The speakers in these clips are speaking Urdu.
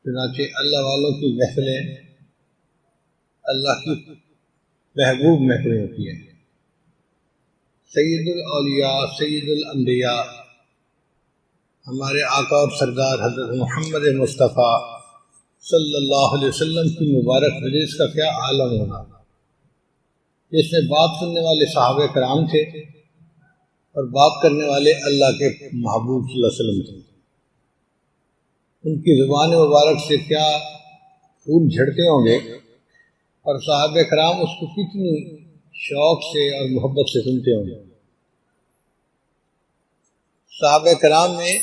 چنانچہ اللہ والوں کی محفلیں اللہ کی محبوب محفلیں ہوتی ہیں۔ سید الاولیاء سید الانبیاء ہمارے آقا اور سردار حضرت محمد مصطفیٰ صلی اللہ علیہ وسلم کی مبارک مجلس کا کیا عالم ہونا، جس میں بات کرنے والے صحابہ کرام تھے اور بات کرنے والے اللہ کے محبوب صلی اللہ علیہ وسلم تھے۔ ان کی زبان مبارک سے کیا پھول جھڑتے ہوں گے اور صحابہ کرام اس کو کتنی شوق سے اور محبت سے سنتے ہوں گے۔ صحابہ کرام میں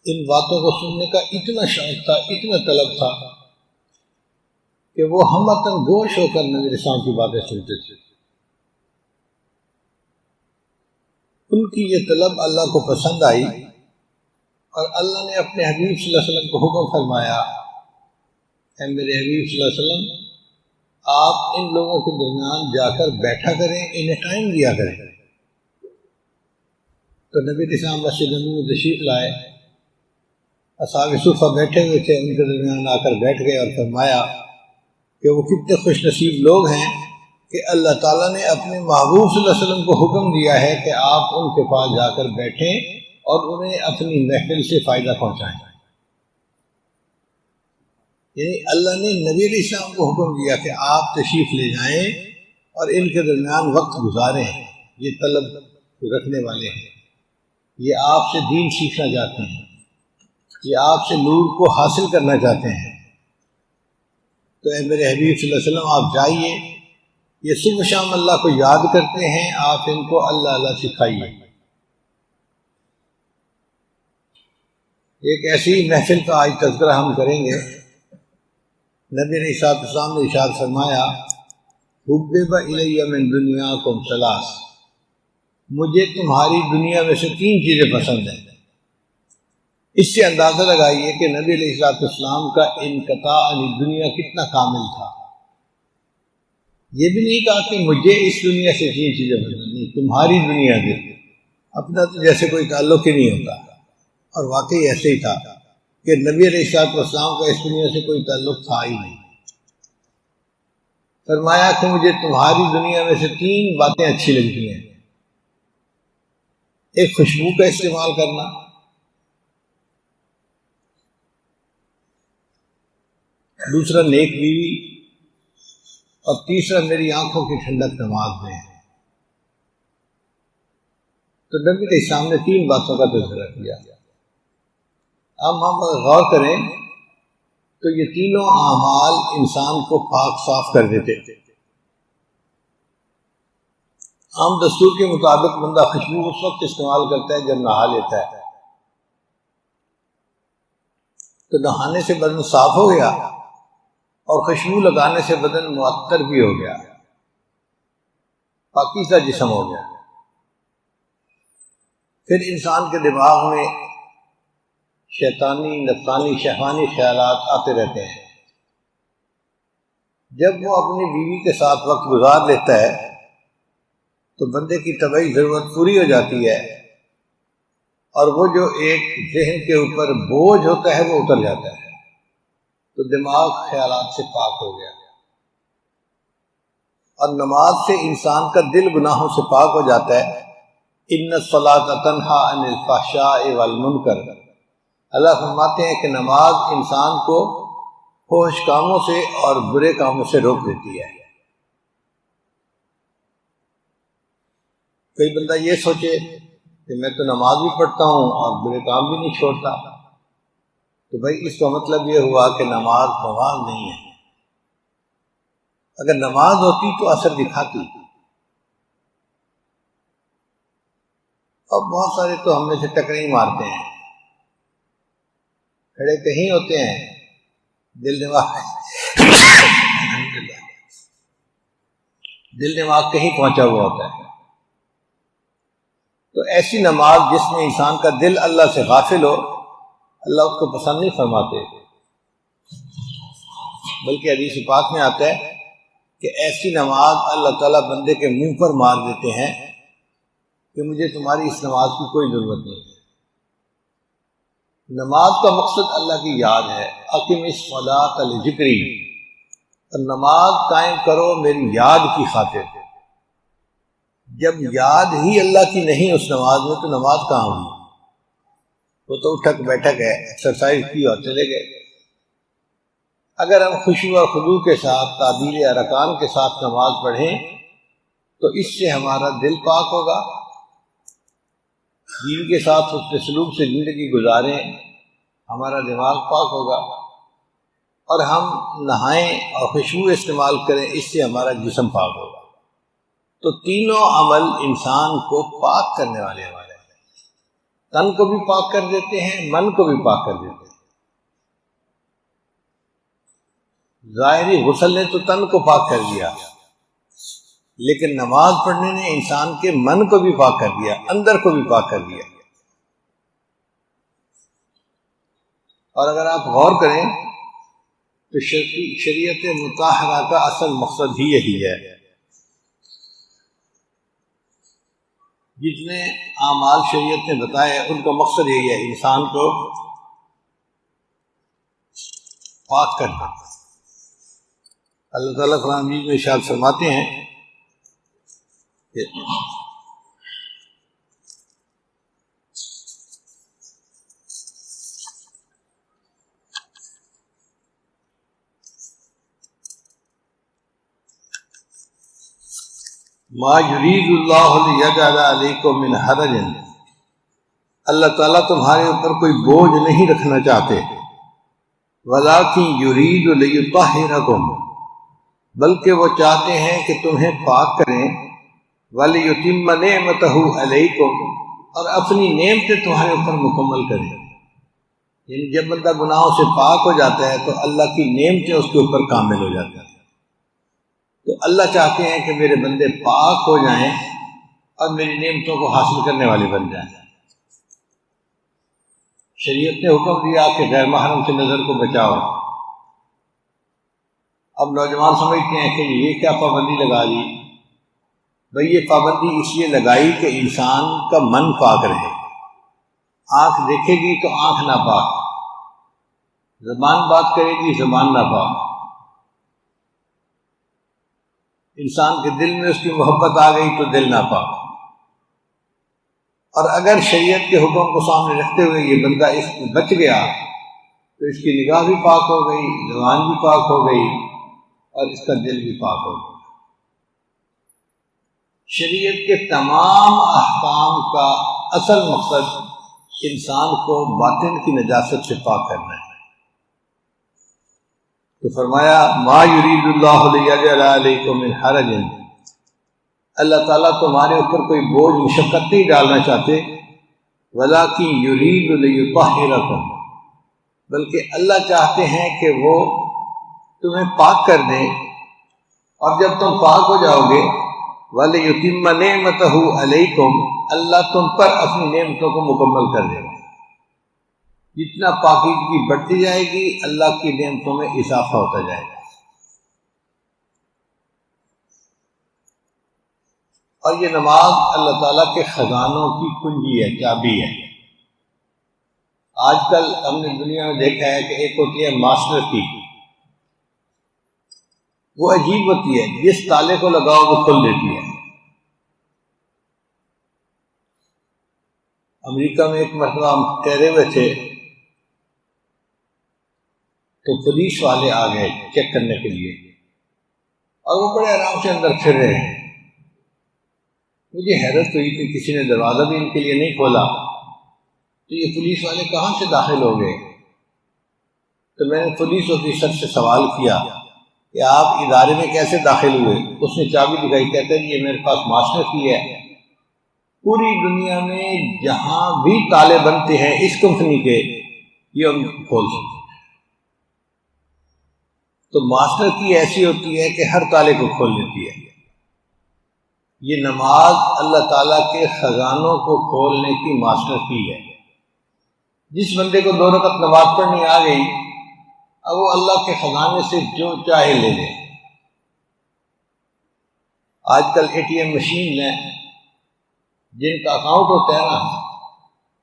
ان باتوں کو سننے کا اتنا شوق تھا، اتنا طلب تھا کہ وہ ہمتاً گوش ہو کر نبی اسلام کی باتیں سنتے تھے۔ ان کی یہ طلب اللہ کو پسند آئی اور اللہ نے اپنے حبیب صلی اللہ علیہ وسلم کو حکم فرمایا، اے میرے حبیب صلی اللہ علیہ وسلم، آپ ان لوگوں کے درمیان جا کر بیٹھا کریں، انہیں ٹائم دیا کریں۔ تو نبی اسلام مسجد نبوی میں تشریف لائے، اصحاب صفہ بیٹھے ہوئے تھے، ان کے درمیان آ کر بیٹھ گئے اور فرمایا کہ وہ کتنے خوش نصیب لوگ ہیں کہ اللہ تعالیٰ نے اپنے محبوب صلی اللہ علیہ وسلم کو حکم دیا ہے کہ آپ ان کے پاس جا کر بیٹھیں اور انہیں اپنی محفل سے فائدہ پہنچائیں۔ یعنی اللہ نے نبی علیہ السلام کو حکم دیا کہ آپ تشریف لے جائیں اور ان کے درمیان وقت گزاریں۔ یہ طلب رکھنے والے ہیں، یہ آپ سے دین سیکھنا چاہتے ہیں، یہ آپ سے نور کو حاصل کرنا چاہتے ہیں۔ تو اے میرے حبیب صلی اللہ علیہ وسلم، آپ جائیے، یہ صبح شام اللہ کو یاد کرتے ہیں، آپ ان کو اللہ اللہ سکھائیے۔ ایک ایسی محفل کا آج تذکرہ ہم کریں گے۔ نبی علیہ السلام نے ارشاد فرمایا، حبب الی من دنیاکم ثلاث، مجھے تمہاری دنیا میں سے 3 چیزیں پسند ہیں۔ اس سے اندازہ لگائیے کہ نبی علیہ السلام کا انقطاع عن دنیا کتنا کامل تھا۔ یہ بھی نہیں کہا کہ مجھے اس دنیا سے 3 چیزیں پسند، نہیں، تمہاری دنیا سے، اپنا تو جیسے کوئی تعلق ہی نہیں ہوتا۔ اور واقعی ایسے ہی تھا کہ نبی علیہ السلام کا اس دنیا سے کوئی تعلق تھا ہی نہیں۔ فرمایا کہ مجھے تمہاری دنیا میں سے 3 باتیں اچھی لگتی ہیں۔ ایک خوشبو کا استعمال کرنا، دوسرا نیک بیوی، اور تیسرا میری آنکھوں کی ٹھنڈک نماز میں ہے۔ تو نبی علیہ السلام نے 3 باتوں کا تذکرہ کیا۔ اب ہم غور کریں تو یہ تینوں اعمال انسان کو پاک صاف کر دیتے۔ عام دستور کے مطابق بندہ خوشبو اس وقت استعمال کرتا ہے جب نہا لیتا ہے، تو نہانے سے بدن صاف ہو گیا اور خوشبو لگانے سے بدن معطر بھی ہو گیا، پاکیزہ جسم ہو گیا۔ پھر انسان کے دماغ میں شیطانی، نفسانی، شہوانی خیالات آتے رہتے ہیں۔ جب وہ اپنی بیوی کے ساتھ وقت گزار لیتا ہے تو بندے کی طبعی ضرورت پوری ہو جاتی ہے، اور وہ جو ایک ذہن کے اوپر بوجھ ہوتا ہے وہ اتر جاتا ہے، تو دماغ خیالات سے پاک ہو گیا۔ اور نماز سے انسان کا دل گناہوں سے پاک ہو جاتا ہے۔ ان الصلاۃ تنہی عن الفحشاء والمنکر، اللہ فرماتے ہیں کہ نماز انسان کو فحش کاموں سے اور برے کاموں سے روک دیتی ہے۔ کوئی بندہ یہ سوچے کہ میں تو نماز بھی پڑھتا ہوں اور برے کام بھی نہیں چھوڑتا، تو بھائی اس کا مطلب یہ ہوا کہ نماز نہیں ہے۔ اگر نماز ہوتی تو اثر دکھاتی۔ اب بہت سارے تو ہم میں سے ٹکرے ہی مارتے ہیں، کھڑے کہیں ہوتے ہیں، دل دماغ کہیں پہنچا ہوا ہوتا ہے۔ تو ایسی نماز جس میں انسان کا دل اللہ سے غافل ہو، اللہ اس کو پسند نہیں فرماتے، بلکہ حدیث پاک میں آتا ہے کہ ایسی نماز اللہ تعالیٰ بندے کے منہ پر مار دیتے ہیں کہ مجھے تمہاری اس نماز کی کوئی ضرورت نہیں ہے۔ نماز کا مقصد اللہ کی یاد ہے. اقم الصلاۃ لذکری، اور نماز قائم کرو میری یاد کی خاطر. جب یاد ہی اللہ کی نہیں اس نماز میں تو نماز کہاں ہوئی؟ وہ تو اٹھک بیٹھک ہے، ایکسرسائز کی اور چلے گئے. اگر ہم خشوع و خضوع کے ساتھ تعدیل ارکان کے ساتھ نماز پڑھیں تو اس سے ہمارا دل پاک ہوگا، دین کے ساتھ اس کے سلوک سے زندگی گزاریں، ہمارا دماغ پاک ہوگا، اور ہم نہائیں اور خشوع استعمال کریں، اس سے ہمارا جسم پاک ہوگا. تو تینوں عمل انسان کو پاک کرنے والے ہمارے ہیں. تن کو بھی پاک کر دیتے ہیں، من کو بھی پاک کر دیتے ہیں. ظاہری غسل نے تو تن کو پاک کر دیا، لیکن نماز پڑھنے نے انسان کے من کو بھی پاک کر دیا، اندر کو بھی پاک کر دیا. اور اگر آپ غور کریں تو شریعت مطہرہ کا اصل مقصد ہی یہی ہے. جتنے اعمال شریعت نے بتائے ان کا مقصد یہی ہے، انسان کو پاک کرنا. اللہ تعالیٰ قرآن مجید میں ارشاد فرماتے ہیں کہ ما یرید اللہ لیجعل علیکم من حرج، اللہ تعالیٰ تمہارے اوپر کوئی بوجھ نہیں رکھنا چاہتے. ولکن یرید لیطہرکم، بلکہ وہ چاہتے ہیں کہ تمہیں پاک کریں. ولیتم نعمتہ علیکم، اور اپنی نعمتیں تمہارے اوپر مکمل کریں. یعنی جب بندہ گناہوں سے پاک ہو جاتا ہے تو اللہ کی نعمتیں اس کے اوپر کامل ہو جاتی ہیں. تو اللہ چاہتے ہیں کہ میرے بندے پاک ہو جائیں اور میری نعمتوں کو حاصل کرنے والے بن جائیں. شریعت نے حکم دیا کہ غیر محرم سے نظر کو بچاؤ. اب نوجوان سمجھتے ہیں کہ یہ کیا پابندی لگا دی؟ بھئی یہ پابندی اس لیے لگائی کہ انسان کا من پاک رہے. آنکھ دیکھے گی تو آنکھ ناپاک، زبان بات کرے گی زبان ناپاک، انسان کے دل میں اس کی محبت آ گئی تو دل ناپاک. اور اگر شریعت کے حکم کو سامنے رکھتے ہوئے یہ بندہ اس میں بچ گیا تو اس کی نگاہ بھی پاک ہو گئی، زبان بھی پاک ہو گئی، اور اس کا دل بھی پاک ہو گیا. شریعت کے تمام احکام کا اصل مقصد انسان کو باطن کی نجاست سے پاک کرنا ہے. تو فرمایا ما یرید اللہ لیجعل علیکم من حرج، اللہ تعالیٰ تمہارے اوپر کوئی بوجھ مشقت نہیں ڈالنا چاہتے. ولکن یرید لیطہرکم، بلکہ اللہ چاہتے ہیں کہ وہ تمہیں پاک کر دیں، اور جب تم پاک ہو جاؤ گے ولیتم نعمتہ علیکم، اللہ تم پر اپنی نعمتوں کو مکمل کر دے گا. جتنا پاکیزگی بڑھتی جائے گی اللہ کی نعمتوں میں اضافہ ہوتا جائے گا. اور یہ نماز اللہ تعالیٰ کے خزانوں کی کنجی ہے، چابی ہے. آج کل ہم نے دنیا میں دیکھا ہے کہ ایک ہوتی ہے ماسٹر کی، وہ عجیب ہوتی ہے، جس تالے کو لگاؤ وہ کھل دیتی ہے. امریکہ میں ایک مرتبہ ہم ٹھہرے ہوئے تھے تو پولیس والے آ گئے چیک کرنے کے لیے، اور وہ بڑے آرام سے اندر پھر رہے ہیں. مجھے حیرت ہوئی کہ کسی نے دروازہ بھی ان کے لیے نہیں کھولا، تو یہ پولیس والے کہاں سے داخل ہو گئے؟ تو میں نے پولیس آفیسر سے سوال کیا کہ آپ ادارے میں کیسے داخل ہوئے؟ اس نے چابی دکھائی، کہتے ہیں یہ میرے پاس ماسٹر کی ہے. پوری دنیا میں جہاں بھی تالے بنتے ہیں اس کمپنی کے، یہ ان کو کھول سکتے. تو ماسٹر کی ایسی ہوتی ہے کہ ہر تالے کو کھول لیتی ہے. یہ نماز اللہ تعالیٰ کے خزانوں کو کھولنے کی ماسٹر کی ہے. جس بندے کو 2 رکعت نماز پڑھنی آ گئی، اب وہ اللہ کے خزانے سے جو چاہے لے لے. آج کل ATM مشین ہیں جن کا اکاؤنٹ ہوتا ہے نا،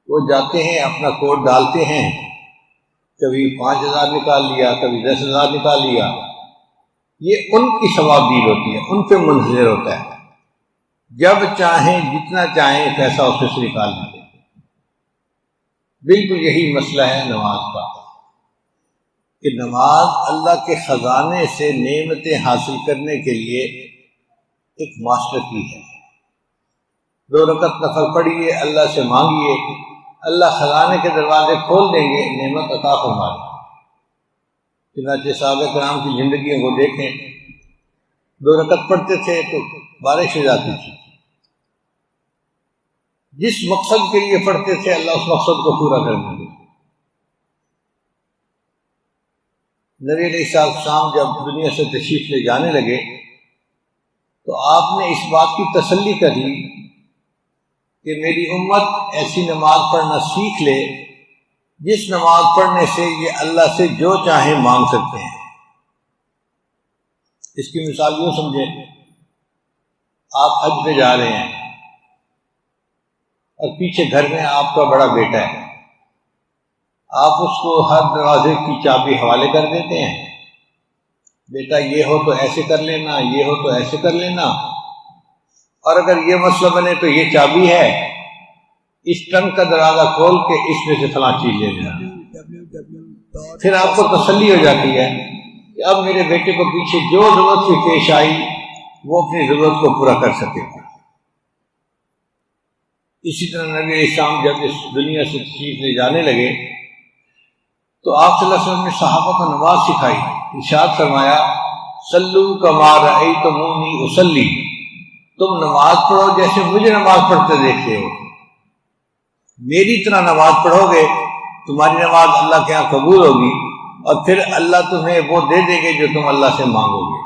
وہ جاتے ہیں اپنا کوٹ ڈالتے ہیں، کبھی 5,000 نکال لیا، کبھی 10,000 نکال لیا، یہ ان کی ثواب دید ہوتی ہے، ان پہ منحصر ہوتا ہے، جب چاہیں جتنا چاہیں پیسہ اس میں سے نکال لیں۔ بالکل یہی مسئلہ ہے نماز کا، کہ نماز اللہ کے خزانے سے نعمتیں حاصل کرنے کے لیے ایک ماسٹر کی ہے۔ 2 رکعت نفل پڑھیے، اللہ سے مانگیے، اللہ خزانے کے دروازے کھول دیں گے، نعمت عطا فرما دیں گے۔ چنانچہ صحابہ کرام کی زندگیوں کو دیکھیں، 2 رکعت پڑھتے تھے تو بارش ہو جاتی تھی، جس مقصد کے لیے پڑھتے تھے اللہ اس مقصد کو پورا کر دیں گے۔ نبی علیہ السلام جب دنیا سے تشریف لے جانے لگے تو آپ نے اس بات کی تسلی کر لی کہ میری امت ایسی نماز پڑھنا سیکھ لے جس نماز پڑھنے سے یہ اللہ سے جو چاہیں مانگ سکتے ہیں۔ اس کی مثال یوں سمجھیں، آپ حج پہ جا رہے ہیں اور پیچھے گھر میں آپ کا بڑا بیٹا ہے، آپ اس کو ہر دروازے کی چابی حوالے کر دیتے ہیں، بیٹا یہ ہو تو ایسے کر لینا، یہ ہو تو ایسے کر لینا، اور اگر یہ مسئلہ بنے تو یہ چابی ہے، اس ٹرنک کا دروازہ کھول کے اس میں سے فلاں چیز لے لینا۔ پھر آپ کو تسلی ہو جاتی ہے کہ اب میرے بیٹے کو پیچھے جو ضرورت بھی پیش آئی وہ اپنی ضرورت کو پورا کر سکے گا۔ اسی طرح نبی علیہ السلام جب اس دنیا سے تشریف لے جانے لگے تو آپ صلی اللہ علیہ وسلم نے صحابہ کو نماز سکھائی، ارشاد فرمایا صلو کما رأیتمونی اصلی، تم نماز پڑھو جیسے مجھے نماز پڑھتے دیکھتے ہو، میری طرح نماز پڑھو گے تمہاری نماز اللہ کے ہاں قبول ہوگی، اور پھر اللہ تمہیں وہ دے دیں گے جو تم اللہ سے مانگو گے۔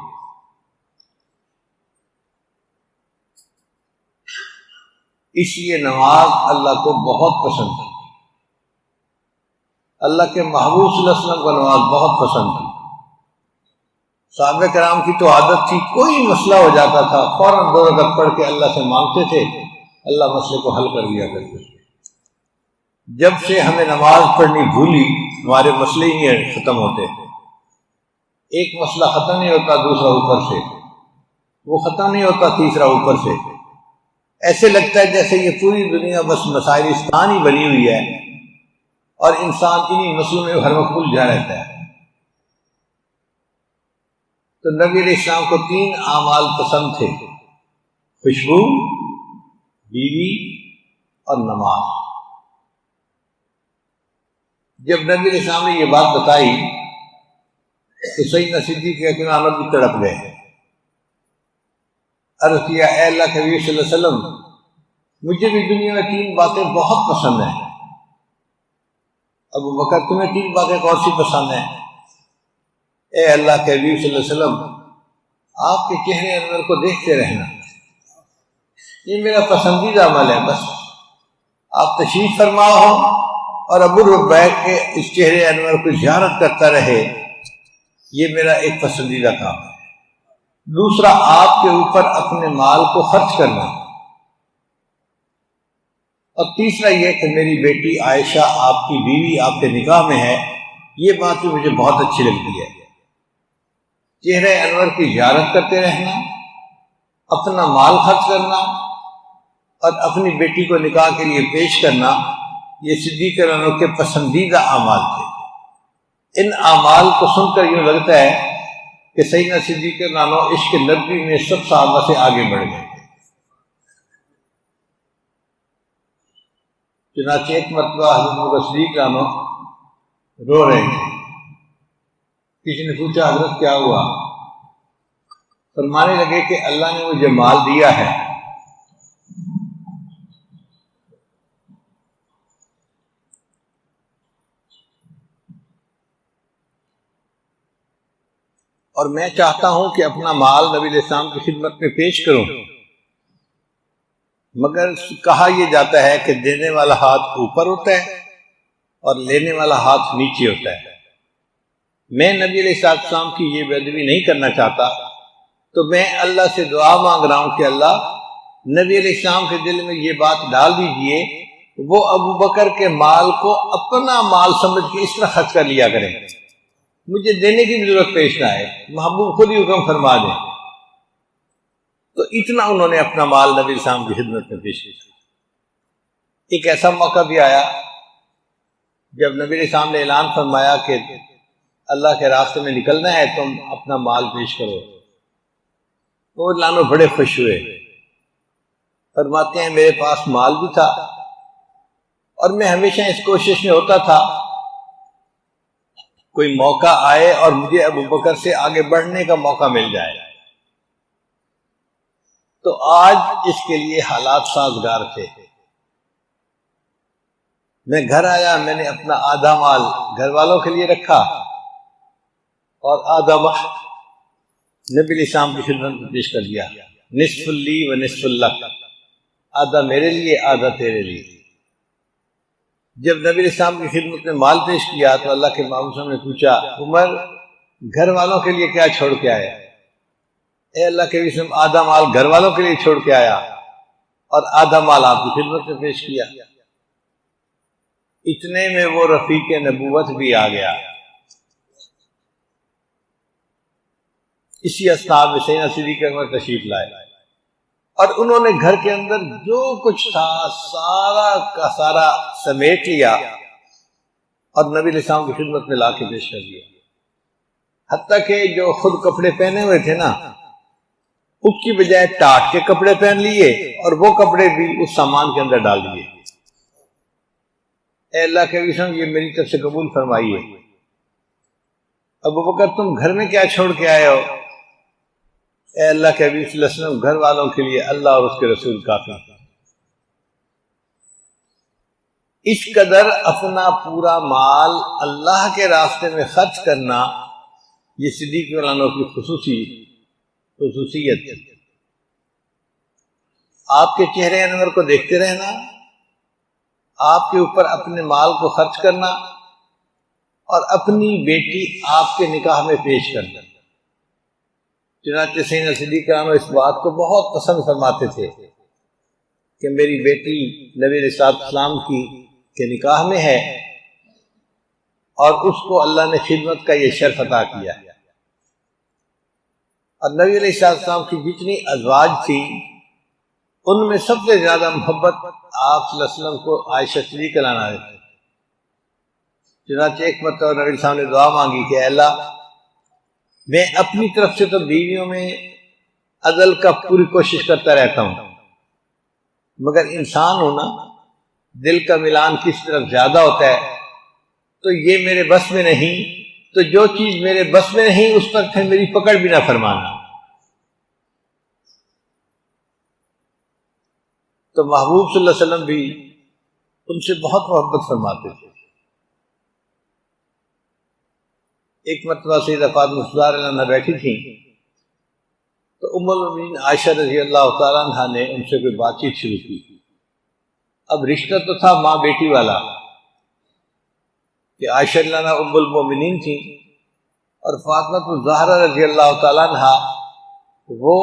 اس لیے نماز اللہ کو بہت پسند ہے، اللہ کے محبوب صلی اللہ علیہ وسلم کو نماز بہت پسند تھی۔ صحابہ کرام کی تو عادت تھی، کوئی مسئلہ ہو جاتا تھا فوراً 2 رکعت پڑھ کے اللہ سے مانگتے تھے، اللہ مسئلے کو حل کر دیا کرتے تھے۔ جب سے ہمیں نماز پڑھنی بھولی ہمارے مسئلے ہی نہیں ختم ہوتے، ایک مسئلہ ختم نہیں ہوتا دوسرا اوپر سے، وہ ختم نہیں ہوتا تیسرا اوپر سے، ایسے لگتا ہے جیسے یہ پوری دنیا بس مسائلستان ہی بنی ہوئی ہے اور انسان انہی مسئلوں میں ہر وقت الجھا رہتا ہے۔ تو نبی علیہ السلام کو 3 اعمال پسند تھے، خوشبو، بیوی اور نماز۔ جب نبی علیہ السلام نے یہ بات بتائی تو سیدنا صدیق اکبر بھی تڑپ گئے، عرض کیا اے اللہ کے نبی صلی اللہ علیہ وسلم، مجھے بھی دنیا میں 3 باتیں بہت پسند ہیں۔ ابو بکر تمہیں 3 باتیں کون سی پسند ہیں؟ اے اللہ کے نبی صلی اللہ علیہ وسلم، آپ کے چہرے انور کو دیکھتے رہنا، یہ میرا پسندیدہ عمل ہے، بس آپ تشریف فرما ہو اور ابو بیٹھ کے اس چہرے انور کو زیارت کرتا رہے، یہ میرا ایک پسندیدہ کام ہے۔ دوسرا آپ کے اوپر اپنے مال کو خرچ کرنا، اور تیسرا یہ کہ میری بیٹی عائشہ آپ کی بیوی آپ کے نکاح میں ہے، یہ بات بھی مجھے بہت اچھی لگتی ہے۔ چہرے انور کی زیارت کرتے رہنا، اپنا مال خرچ کرنا اور اپنی بیٹی کو نکاح کے لیے پیش کرنا، یہ صدیق اکبر کے پسندیدہ اعمال تھے۔ ان اعمال کو سن کر یوں لگتا ہے کہ سیدنا صدیق اکبر عشق نبوی میں سب صحابہ سے آگے بڑھ گئے۔ چنانچہ ایک مرتبہ حضرت صدیق اکبر رو رہے تھے، کسی نے پوچھا حضرت کیا ہوا؟ فرمانے لگے کہ اللہ نے مجھے مال دیا ہے، اور میں چاہتا ہوں کہ اپنا مال نبی علیہ السلام کی خدمت میں پیش کروں، مگر کہا یہ جاتا ہے کہ دینے والا ہاتھ اوپر ہوتا ہے اور لینے والا ہاتھ نیچے ہوتا ہے۔ میں نبی علیہ السلام کی یہ بے ادبی نہیں کرنا چاہتا، تو میں اللہ سے دعا مانگ رہا ہوں کہ اللہ نبی علیہ السلام کے دل میں یہ بات ڈال دیجئے وہ ابو بکر کے مال کو اپنا مال سمجھ کے اس طرح خرچ کر لیا کریں، مجھے دینے کی بھی ضرورت پیش نہ آئے، محبوب خود ہی حکم فرما دیں۔ تو اتنا انہوں نے اپنا مال نبی السلام کی خدمت میں پیش کیا۔ ایک ایسا موقع بھی آیا جب نبی علیہ السلام نے اعلان فرمایا کہ اللہ کے راستے میں نکلنا ہے، تم اپنا مال پیش کرو، وہ لانو بڑے خوش ہوئے، فرماتے ہیں میرے پاس مال بھی تھا اور میں ہمیشہ اس کوشش میں ہوتا تھا کوئی موقع آئے اور مجھے ابو بکر سے آگے بڑھنے کا موقع مل جائے۔ تو آج اس کے لیے حالات سازگار تھے۔ میں گھر آیا، میں نے اپنا آدھا مال گھر والوں کے لیے رکھا اور آدھا مال نبی علیہ السلام کی خدمت میں پیش کر دیا، نصف لی و نصف لک، آدھا میرے لیے آدھا تیرے لیے۔ جب نبی علیہ السلام کی خدمت میں مال پیش کیا تو اللہ کے محبوب صلی اللہ علیہ وسلم نے پوچھا عمر گھر والوں کے لیے کیا چھوڑ کے آئے؟ اے اللہ کے وسلم آدھا مال گھر والوں کے لیے چھوڑ کے آیا اور آدھا مال آپ کی خدمت میں پیش کیا۔ اتنے میں وہ رفیق نبوت بھی آ گیا۔ اسی اسنا میں سیدنا صدیق اکبر تشریف لائے اور انہوں نے گھر کے اندر جو کچھ تھا سارا کا سارا سمیٹ لیا اور نبی علیہ السلام کی خدمت میں لا کے پیش کر دیا۔ حتیٰ کہ جو خود کپڑے پہنے ہوئے تھے نا، اس کی بجائے ٹاٹ کے کپڑے پہن لیے اور وہ کپڑے بھی اس سامان کے اندر ڈال دیے۔ اے اللہ کے وسلم یہ میری طرف سے قبول فرمائیے۔ ابو بکر تم گھر میں کیا چھوڑ کے آئے ہو؟ اے اللہ کے حبیب صلی اللہ علیہ وسلم گھر والوں کے لیے اللہ اور اس کے رسول کافی۔ اس قدر اپنا پورا مال اللہ کے راستے میں خرچ کرنا یہ صدیق مولانا کی خصوصیت ہے۔ آپ کے چہرے انور کو دیکھتے رہنا، آپ کے اوپر اپنے مال کو خرچ کرنا اور اپنی بیٹی آپ کے نکاح میں پیش کرنا۔ چنانچہ سیدنا صدیق کرام اس بات کو بہت پسند فرماتے تھے کہ میری بیٹی نبی علیہ السلام کے نکاح میں ہے اور اس کو اللہ نے خدمت کا یہ شرف عطا کیا۔ اور نبی علیہ السلام کی جتنی ازواج تھی ان میں سب سے زیادہ محبت آپ صلی اللہ علیہ وسلم کو عائشہ صدیقہ عنہا تھی۔ چنانچہ ایک مرتبہ نبی علیہ السلام نے دعا مانگی کہ اے اللہ میں اپنی طرف سے تو بیویوں میں عدل کا پوری کوشش کرتا رہتا ہوں، مگر انسان ہونا دل کا ملان کس طرف زیادہ ہوتا ہے تو یہ میرے بس میں نہیں، تو جو چیز میرے بس میں نہیں اس پر پھر میری پکڑ بھی نہ فرمانا۔ تو محبوب صلی اللہ علیہ وسلم بھی ان سے بہت محبت فرماتے تھے۔ ایک مرتبہ سیدہ فاطمہ رضی اللہ عنہا بیٹھی تھیں تو ام المؤمنین عائشہ رضی اللہ تعالیٰ عنہا نے ان سے کوئی بات چیت شروع کی۔ اب رشتہ تو تھا ماں بیٹی والا کہ عائشہ رضی اللہ عنہا ام المؤمنین تھیں اور فاطمہ الزہرا رضی اللہ تعالیٰ عنہا وہ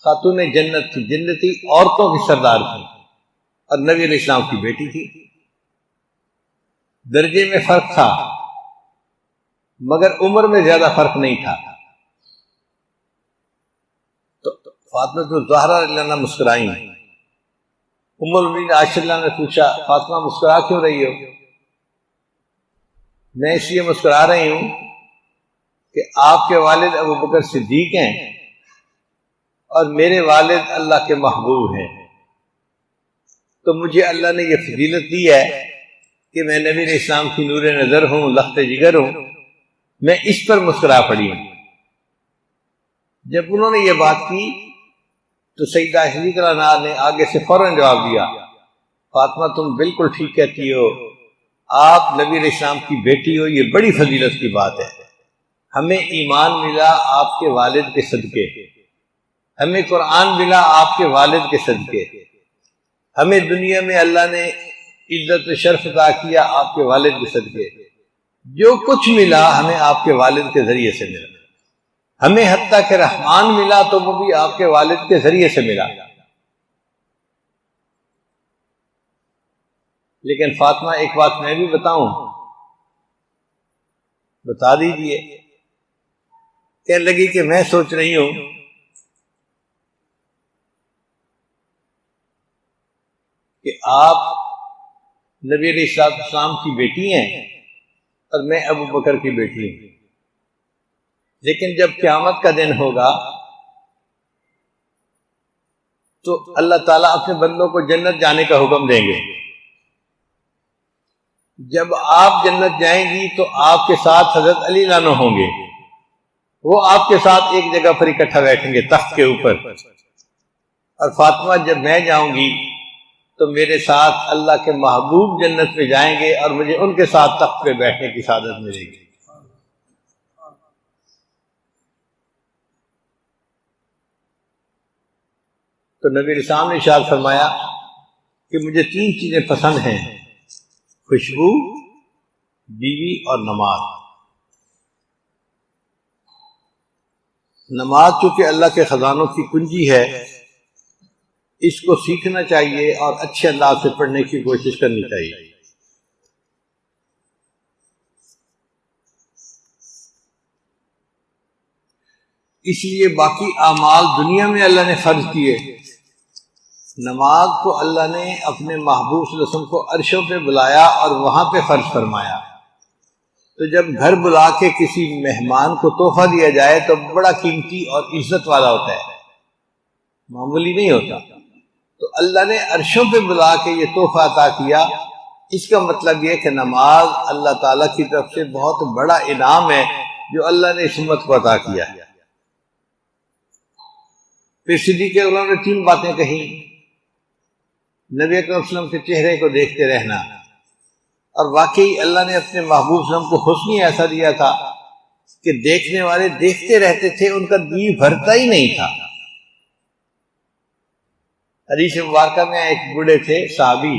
خاتون جنت تھی، جنتی عورتوں کی سردار تھی اور نبی علیہ السلام کی بیٹی تھی۔ درجے میں فرق تھا مگر عمر میں زیادہ فرق نہیں تھا۔ تو فاطمہ الزہرا رضی اللہ عنہا مسکرائیں۔ ام المؤمنین عائشہ رضی اللہ عنہا نے پوچھا فاطمہ مسکرا کیوں رہی ہو؟ میں اس لیے مسکرا رہی ہوں کہ آپ کے والد ابو بکر صدیق ہیں اور میرے والد اللہ کے محبوب ہیں، تو مجھے اللہ نے یہ فضیلت دی ہے کہ میں نبی علیہ السلام کی نور نظر ہوں، لخت جگر ہوں، میں اس پر مسکرا پڑی ہوں۔ جب انہوں نے یہ بات کی تو سیدہ صدیقہ عنہا نے آگے سے فوراً جواب دیا فاطمہ تم بالکل ٹھیک کہتی ہو، آپ نبی علیہ السلام کی بیٹی ہو، یہ بڑی فضیلت کی بات ہے۔ ہمیں ایمان ملا آپ کے والد کے صدقے، ہمیں قرآن ملا آپ کے والد کے صدقے، ہمیں دنیا میں اللہ نے عزت و شرف عطا کیا آپ کے والد کے صدقے، جو کچھ ملا ہمیں آپ کے والد کے ذریعے سے ملا، ہمیں حتیٰ کہ رحمان ملا تو وہ بھی آپ کے والد کے ذریعے سے ملا۔ لیکن فاطمہ ایک بات میں بھی بتاؤں؟ بتا دیجیے۔ کہنے لگی کہ میں سوچ رہی ہوں کہ آپ نبی علیہ السلام کی بیٹی ہیں اور میں ابو بکر کی بیٹی ہوں، لیکن جب قیامت کا دن ہوگا تو اللہ تعالیٰ اپنے بندوں کو جنت جانے کا حکم دیں گے۔ جب آپ جنت جائیں گی تو آپ کے ساتھ حضرت علی عنہ ہوں گے، وہ آپ کے ساتھ ایک جگہ پر اکٹھا بیٹھیں گے تخت کے اوپر، اور فاطمہ جب میں جاؤں گی تو میرے ساتھ اللہ کے محبوب جنت میں جائیں گے اور مجھے ان کے ساتھ تخت پہ بیٹھنے کی سعادت ملے گی۔ تو نبی اسلام نے ارشاد فرمایا کہ مجھے 3 چیزیں پسند ہیں: خوشبو، بیوی اور نماز۔ نماز چونکہ اللہ کے خزانوں کی کنجی ہے، اس کو سیکھنا چاہیے اور اچھے انداز سے پڑھنے کی کوشش کرنی چاہیے۔ اس لیے باقی اعمال دنیا میں اللہ نے فرض کیے، نماز کو اللہ نے اپنے محبوب صلی اللہ علیہ وسلم کو عرشوں پہ بلایا اور وہاں پہ فرض فرمایا۔ تو جب گھر بلا کے کسی مہمان کو تحفہ دیا جائے تو بڑا قیمتی اور عزت والا ہوتا ہے، معمولی نہیں ہوتا۔ تو اللہ نے عرشوں پہ بلا کے یہ تحفہ عطا کیا۔ اس کا مطلب یہ کہ نماز اللہ تعالیٰ کی طرف سے بہت بڑا انعام ہے جو اللہ نے اس امت کو عطا کیا۔ پھر صدیق اکرم نے 3 باتیں کہیں: نبی اکرم صلی اللہ علیہ وسلم کے چہرے کو دیکھتے رہنا، اور واقعی اللہ نے اپنے محبوب صلی اللہ علیہ وسلم کو حسن ایسا دیا تھا کہ دیکھنے والے دیکھتے رہتے تھے، ان کا دل بھرتا ہی نہیں تھا۔ حدیث مبارکہ میں ایک بوڑھے تھے صحابی،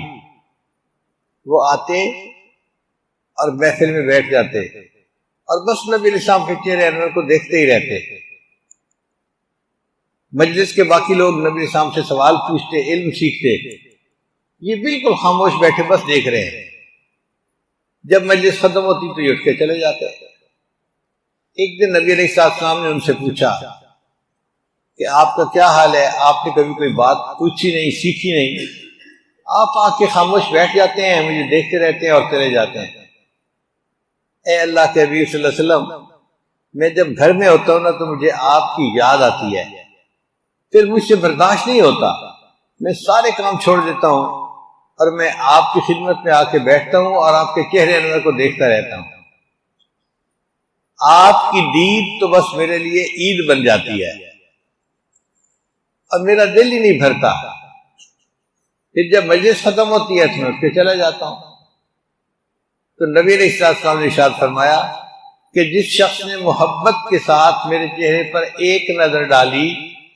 وہ آتے اور محفل میں بیٹھ جاتے اور بس نبی علیہ السلام کے چہرے انور کو دیکھتے ہی رہتے۔ مجلس کے باقی لوگ نبی علیہ السلام سے سوال پوچھتے، علم سیکھتے، یہ بالکل خاموش بیٹھے بس دیکھ رہے ہیں۔ جب مجلس ختم ہوتی تو یہ اٹھ کے چلے جاتے۔ ایک دن نبی علیہ السلام نے ان سے پوچھا کہ آپ کا کیا حال ہے؟ آپ نے کبھی کوئی بات پوچھی نہیں، سیکھی نہیں، آپ آ کے خاموش بیٹھ جاتے ہیں، مجھے دیکھتے رہتے ہیں اور چلے جاتے ہیں۔ اے اللہ کے حبیب صلی اللہ علیہ وسلم، میں جب گھر میں ہوتا ہوں نا تو مجھے آپ کی یاد آتی ہے، پھر مجھ سے برداشت نہیں ہوتا، میں سارے کام چھوڑ دیتا ہوں اور میں آپ کی خدمت میں آ کے بیٹھتا ہوں اور آپ کے چہرے انور کو دیکھتا رہتا ہوں۔ آپ کی دید تو بس میرے لیے عید بن جاتی ہے اور میرا دل ہی نہیں بھرتا۔ پھر جب مجلس ختم ہوتی ہے تو میں اٹھ کے چلا جاتا ہوں۔ تو نبی علیہ السلام نے ارشاد فرمایا کہ جس شخص نے محبت کے ساتھ میرے چہرے پر ایک نظر ڈالی،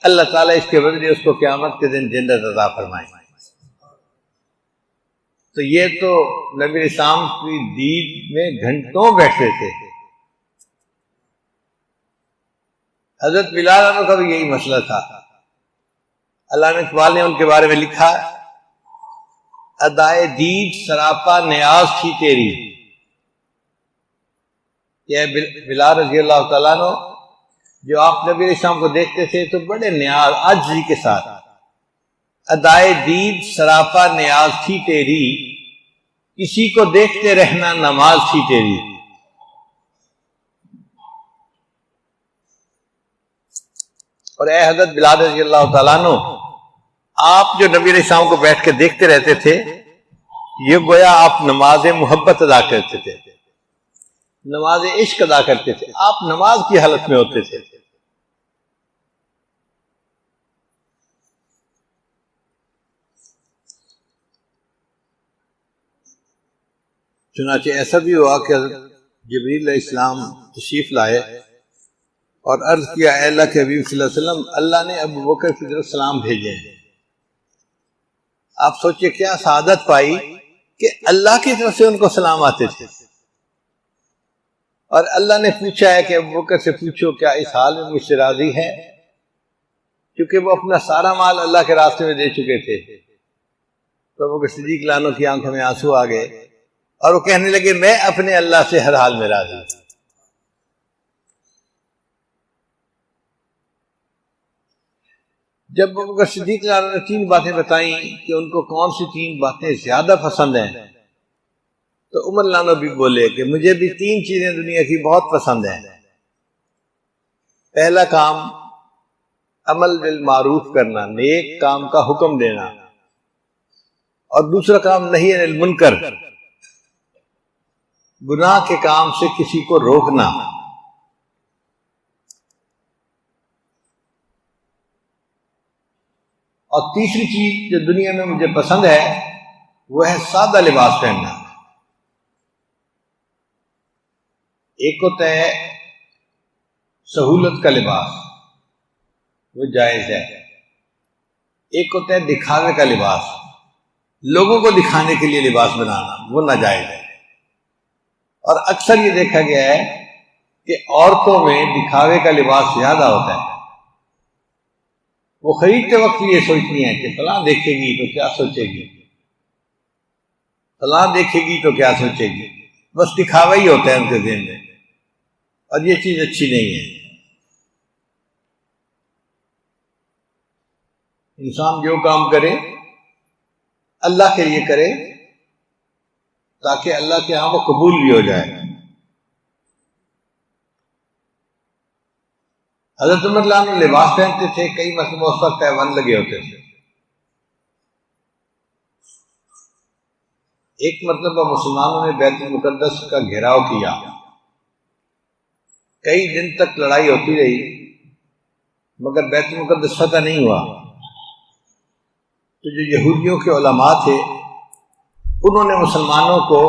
اللہ تعالیٰ اس کے بدلے اس کو قیامت کے دن جنت عطا فرمائے۔ تو یہ تو نبی علیہ السلام کی دید میں گھنٹوں بیٹھتے تھے۔ حضرت بلال عنہ کا بھی یہی مسئلہ تھا۔ علامہ اقبال نے ان کے بارے میں لکھا: ادائے دید سراپا نیاز تھی تیری۔ یہ بلال رضی اللہ تعالیٰ عنہ جو آپ نبی علیہ السلام کو دیکھتے تھے تو بڑے نیاز عاجزی کے ساتھ، ادائے دید سراپا نیاز تھی تیری، کسی کو دیکھتے رہنا نماز تھی تیری۔ اور اے حضرت بلال رضی اللہ تعالیٰ عنہ، آپ جو نبی علیہ السلام کو بیٹھ کے دیکھتے رہتے تھے، یہ گویا آپ نماز محبت ادا کرتے تھے، نماز عشق ادا کرتے تھے، آپ نماز کی حالت میں ہوتے تھے۔ چنانچہ ایسا بھی ہوا کہ جبریل علیہ السلام تشریف لائے اور عرض کیا: اے اللہ کے حبیب صلی اللہ علیہ وسلم، اللہ نے ابو بکر کی طرف سلام بھیجے ہیں۔ آپ سوچئے کیا سعادت پائی کہ اللہ کی طرف سے ان کو سلام آتے تھے، اور اللہ نے پوچھا ہے کہ ابو بکر سے پوچھو کیا اس حال میں مجھ سے راضی ہے، کیونکہ وہ اپنا سارا مال اللہ کے راستے میں دے چکے تھے۔ تو وہ صدیق لانو کی آنکھوں میں آنسو آ گئے اور وہ کہنے لگے میں اپنے اللہ سے ہر حال میں راضی ہوں۔ جب ابو بکر صدیق لانو نے 3 باتیں بتائیں کہ ان کو کون سی 3 باتیں زیادہ پسند ہیں، تو عمر لانو بھی بولے کہ مجھے بھی 3 چیزیں دنیا کی بہت پسند ہیں۔ پہلا کام عمل بالمعروف کرنا، نیک کام کا حکم دینا، اور دوسرا کام نہی عن المنکر، گناہ کے کام سے کسی کو روکنا۔ اور تیسری چیز جو دنیا میں مجھے پسند ہے وہ ہے سادہ لباس پہننا۔ ایک ہوتا ہے سہولت کا لباس، وہ جائز ہے۔ ایک ہوتا ہے دکھاوے کا لباس، لوگوں کو دکھانے کے لیے لباس بنانا، وہ ناجائز ہے۔ اور اکثر یہ دیکھا گیا ہے کہ عورتوں میں دکھاوے کا لباس زیادہ ہوتا ہے۔ وہ خریدتے وقت یہ سوچتی ہیں کہ فلاں دیکھے گی تو کیا سوچے گی، فلاں دیکھے گی تو کیا سوچے گی، بس دکھاوا ہی ہوتا ہے ان کے ذہن میں، اور یہ چیز اچھی نہیں ہے۔ انسان جو کام کرے اللہ کے لیے کرے تاکہ اللہ کے ہاں وہ قبول بھی ہو جائے۔ حضرت عمر لانو لباس پہنتے تھے، کئی مرتبہ اس پر پیوند لگے ہوتے تھے۔ ایک مرتبہ مسلمانوں نے بیت المقدس کا گھیراؤ کیا، کئی دن تک لڑائی ہوتی رہی مگر بیت المقدس فتح نہیں ہوا۔ تو جو یہودیوں کے علماء تھے انہوں نے مسلمانوں کو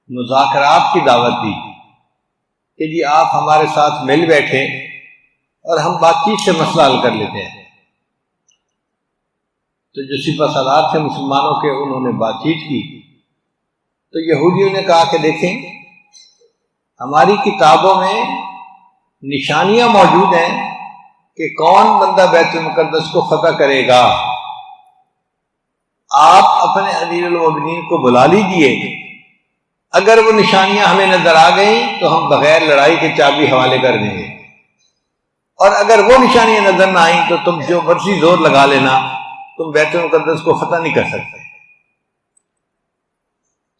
مذاکرات کی دعوت دی کہ جی آپ ہمارے ساتھ مل بیٹھے اور ہم بات چیت سے مسئلہ حل کر لیتے ہیں۔ تو جو سپہ سالار تھے مسلمانوں کے، انہوں نے بات چیت کی تو یہودیوں نے کہا کہ دیکھیں ہماری کتابوں میں نشانیاں موجود ہیں کہ کون بندہ بیت المقدس کو فتح کرے گا، آپ اپنے امیر المومنین کو بلا لیجئے، اگر وہ نشانیاں ہمیں نظر آ گئیں تو ہم بغیر لڑائی کے چابی حوالے کر دیں گے، اور اگر وہ نشانیاں نظر نہ آئیں تو تم جو مرضی زور لگا لینا، تم بیت المقدس کو فتح نہیں کر سکتے۔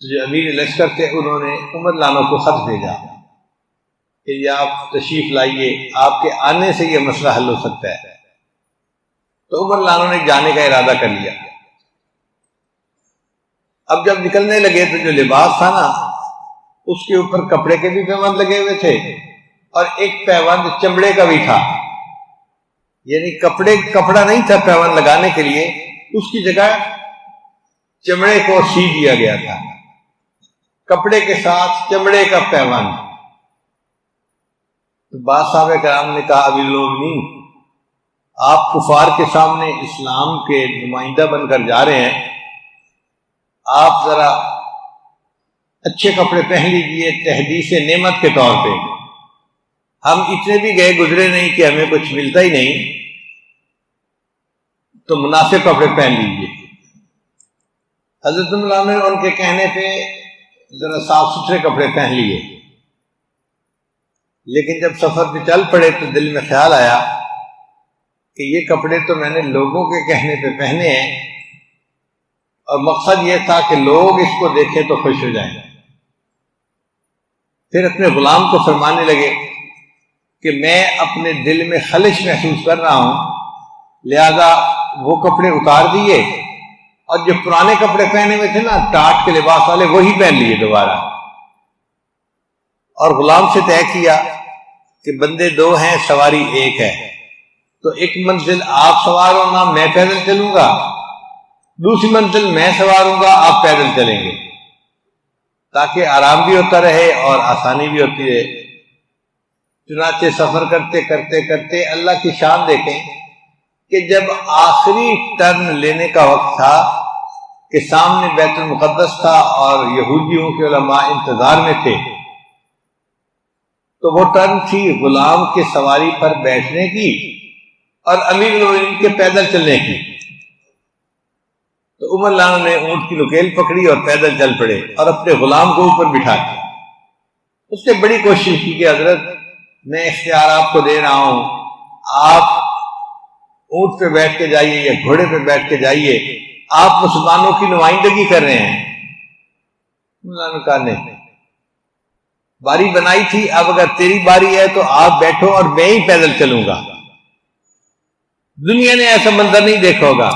تو جو امیر لشکر تھے انہوں نے عمر لانو کو خط بھیجا کہ یہ آپ تشریف لائیے، آپ کے آنے سے یہ مسئلہ حل ہو سکتا ہے۔ تو عمر لانو نے جانے کا ارادہ کر لیا۔ اب جب نکلنے لگے تو جو لباس تھا نا اس کے اوپر کپڑے کے بھی پیوند لگے ہوئے تھے اور ایک پیوند چمڑے کا بھی تھا، یعنی کپڑا نہیں تھا پیوند لگانے کے لیے، اس کی جگہ چمڑے کو سی دیا گیا تھا، کپڑے کے ساتھ چمڑے کا پیوند۔ تو بعض صحابہ کرام نے کہا امیر المومنین آپ کفار کے سامنے اسلام کے نمائندہ بن کر جا رہے ہیں، آپ ذرا اچھے کپڑے پہن لیجئے تحدیث نعمت کے طور پہ، ہم اتنے بھی گئے گزرے نہیں کہ ہمیں کچھ ملتا ہی نہیں، تو مناسب کپڑے پہن لیجئے۔ حضرت اللہ نے ان کے کہنے پہ ذرا صاف ستھرے کپڑے پہن لیے، لیکن جب سفر پہ چل پڑے تو دل میں خیال آیا کہ یہ کپڑے تو میں نے لوگوں کے کہنے پہ پہنے ہیں، اور مقصد یہ تھا کہ لوگ اس کو دیکھیں تو خوش ہو جائیں۔ پھر اپنے غلام کو فرمانے لگے کہ میں اپنے دل میں خلش محسوس کر رہا ہوں، لہذا وہ کپڑے اتار دیے اور جو پرانے کپڑے پہنے ہوئے تھے نا ٹاٹ کے لباس والے، وہی پہن لیے دوبارہ، اور غلام سے طے کیا کہ بندے 2 ہیں سواری 1 ہے، تو ایک منزل آپ سوار ہونا، میں پیدل چلوں گا، دوسری منزل میں سوار ہوں گا، آپ پیدل چلیں گے، تاکہ آرام بھی ہوتا رہے اور آسانی بھی ہوتی رہے۔ چنانچہ سفر کرتے کرتے کرتے اللہ کی شان دیکھیں کہ جب آخری ٹرن لینے کا وقت تھا کہ سامنے بیت المقدس تھا اور یہودیوں کے علماء انتظار میں تھے، تو وہ ٹرن تھی غلام کے سواری پر بیٹھنے کی اور امیر المومنین کے پیدل چلنے کی۔ تو عمر اللہ عنہ نے اونٹ کی نکیل پکڑی اور پیدل چل پڑے اور اپنے غلام کو اوپر بٹھا دیا۔ اس نے بڑی کوشش کی کہ حضرت میں اختیار آپ کو دے رہا ہوں، آپ اونٹ پہ بیٹھ کے جائیے یا گھوڑے پہ بیٹھ کے جائیے، آپ مسلمانوں کی نمائندگی کر رہے ہیں۔ اللہ نے کہا نہیں، باری بنائی تھی، اب اگر تیری باری ہے تو آپ بیٹھو اور میں ہی پیدل چلوں گا۔ دنیا نے ایسا منظر نہیں دیکھا ہوگا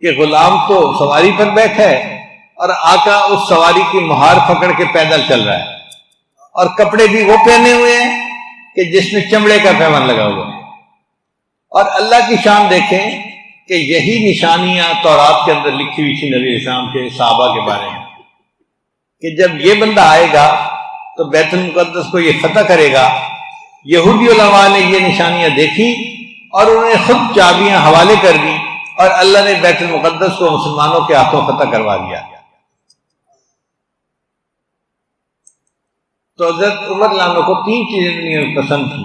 کہ غلام تو سواری پر بیٹھا ہے اور آقا اس سواری کی مہار پکڑ کے پیدل چل رہا ہے، اور کپڑے بھی وہ پہنے ہوئے ہیں کہ جس میں چمڑے کا پیمان لگا ہوا ہے۔ اور اللہ کی شان دیکھیں کہ یہی نشانیاں تورات کے اندر لکھی ہوئی تھی نبی اسلام کے صحابہ کے بارے میں، کہ جب یہ بندہ آئے گا تو بیت المقدس کو یہ فتح کرے گا۔ یہودی علماء نے یہ نشانیاں دیکھی اور انہوں نے خود چابیاں حوالے کر دی، اور اللہ نے بیت المقدس کو مسلمانوں کے ہاتھوں فتح کروا دیا۔ تو حضرت عمر رضی اللہ عنہ کو 3 چیزیں دنیا میں پسند تھیں: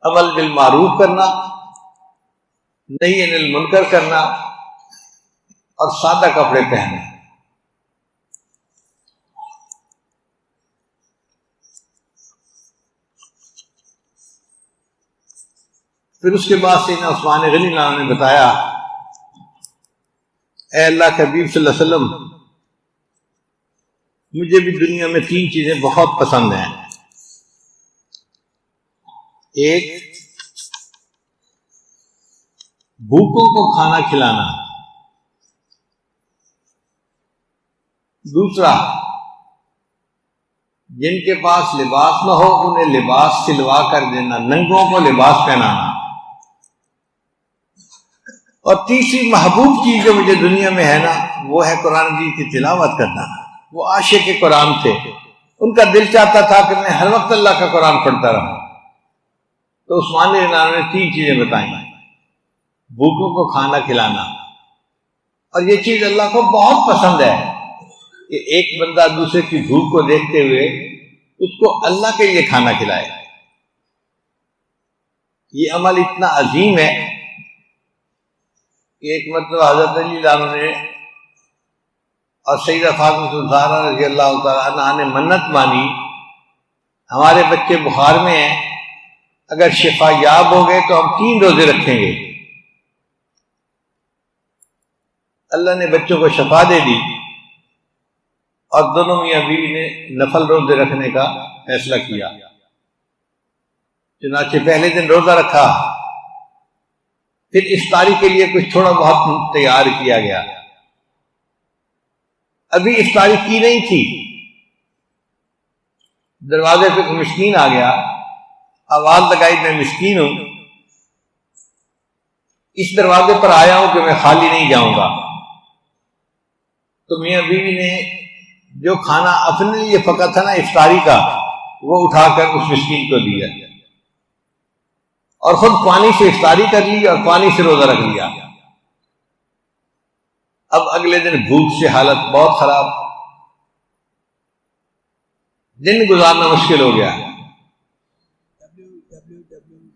عمل بالمعروف کرنا، نہی عن المنکر کرنا، اور سادہ کپڑے پہننا۔ پھر اس کے بعد سیدنا عثمان غنی اللہ عنہ نے بتایا، اے اللہ کے حبیب صلی اللہ علیہ وسلم، مجھے بھی دنیا میں 3 چیزیں بہت پسند ہیں۔ ایک، بھوکوں کو کھانا کھلانا، دوسرا، جن کے پاس لباس نہ ہو انہیں لباس سلوا کر دینا، ننگوں کو لباس پہنانا، اور تیسری محبوب چیز جو مجھے دنیا میں ہے نا، وہ ہے قرآن مجید کی تلاوت کرنا۔ وہ عاشق قرآن تھے، ان کا دل چاہتا تھا کہ میں ہر وقت اللہ کا قرآن پڑھتا رہوں۔ تو عثمان رضی اللہ عنہ نے 3 چیزیں بتائیں: بھوکوں کو کھانا کھلانا، اور یہ چیز اللہ کو بہت پسند ہے کہ ایک بندہ دوسرے کی بھوک کو دیکھتے ہوئے اس کو اللہ کے لیے کھانا کھلائے۔ یہ عمل اتنا عظیم ہے کہ ایک مرتبہ حضرت علی اللہ عنہ نے اور سیدہ فاطمہ الزہرا رضی اللہ تعالیٰ عنہا نے منت مانی، ہمارے بچے بخار میں ہیں، اگر شفا یاب ہو گئے تو ہم 3 روزے رکھیں گے۔ اللہ نے بچوں کو شفا دے دی، اور دونوں میاں بیوی نے نفل روزے رکھنے کا فیصلہ کیا۔ چنانچہ پہلے دن روزہ رکھا، پھر افطاری کے لیے کچھ تھوڑا بہت تیار کیا گیا۔ ابھی افطاری کی نہیں تھی، دروازے پہ کوئی مسکین آ گیا، آواز لگائی، میں مسکین ہوں، اس دروازے پر آیا ہوں کہ میں خالی نہیں جاؤں گا۔ تو میاں بیوی نے جو کھانا اپنے لیے پکا تھا نا افطاری کا، وہ اٹھا کر اس مسکین کو دیا، اور خود پانی سے افطاری کر لی اور پانی سے روزہ رکھ لیا۔ اب اگلے دن بھوک سے حالت بہت خراب، دن گزارنا مشکل ہو گیا۔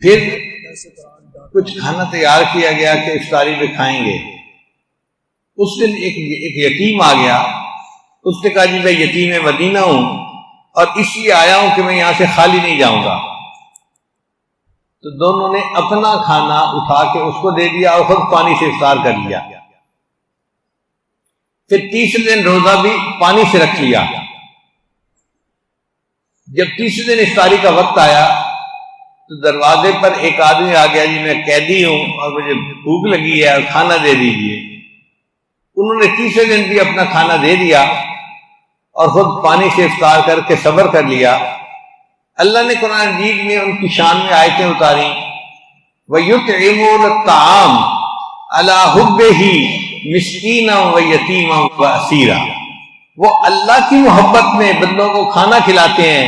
پھر کچھ کھانا تیار کیا گیا کہ افطاری میں کھائیں گے۔ اس دن ایک یتیم آ گیا، اس نے کہا جی میں یتیم مدینہ ہوں اور اس لیے آیا ہوں کہ میں یہاں سے خالی نہیں جاؤں گا۔ تو دونوں نے اپنا کھانا اٹھا کے اس کو دے دیا اور خود پانی سے افطار کر لیا۔ پھر تیسرے دن روزہ بھی پانی سے رکھ لیا۔ جب تیسرے دن افطاری کا وقت آیا تو دروازے پر ایک آدمی آ گیا، جی میں قیدی ہوں اور مجھے بھوک لگی ہے اور کھانا دے دیجیے۔ انہوں نے تیسرے دن بھی اپنا کھانا دے دیا اور خود پانی سے افطار کر کے صبر کر لیا۔ اللہ نے قرآن مجید میں ان کی شان میں آیتیں اتاری، وَيُطْعِمُونَ الطَّعَامَ عَلَىٰ حُبِّهِ مِسْكِينًا وَيَتِيمًا وَأَسِيرًا۔ وہ اللہ کی محبت میں بندوں کو کھانا کھلاتے ہیں،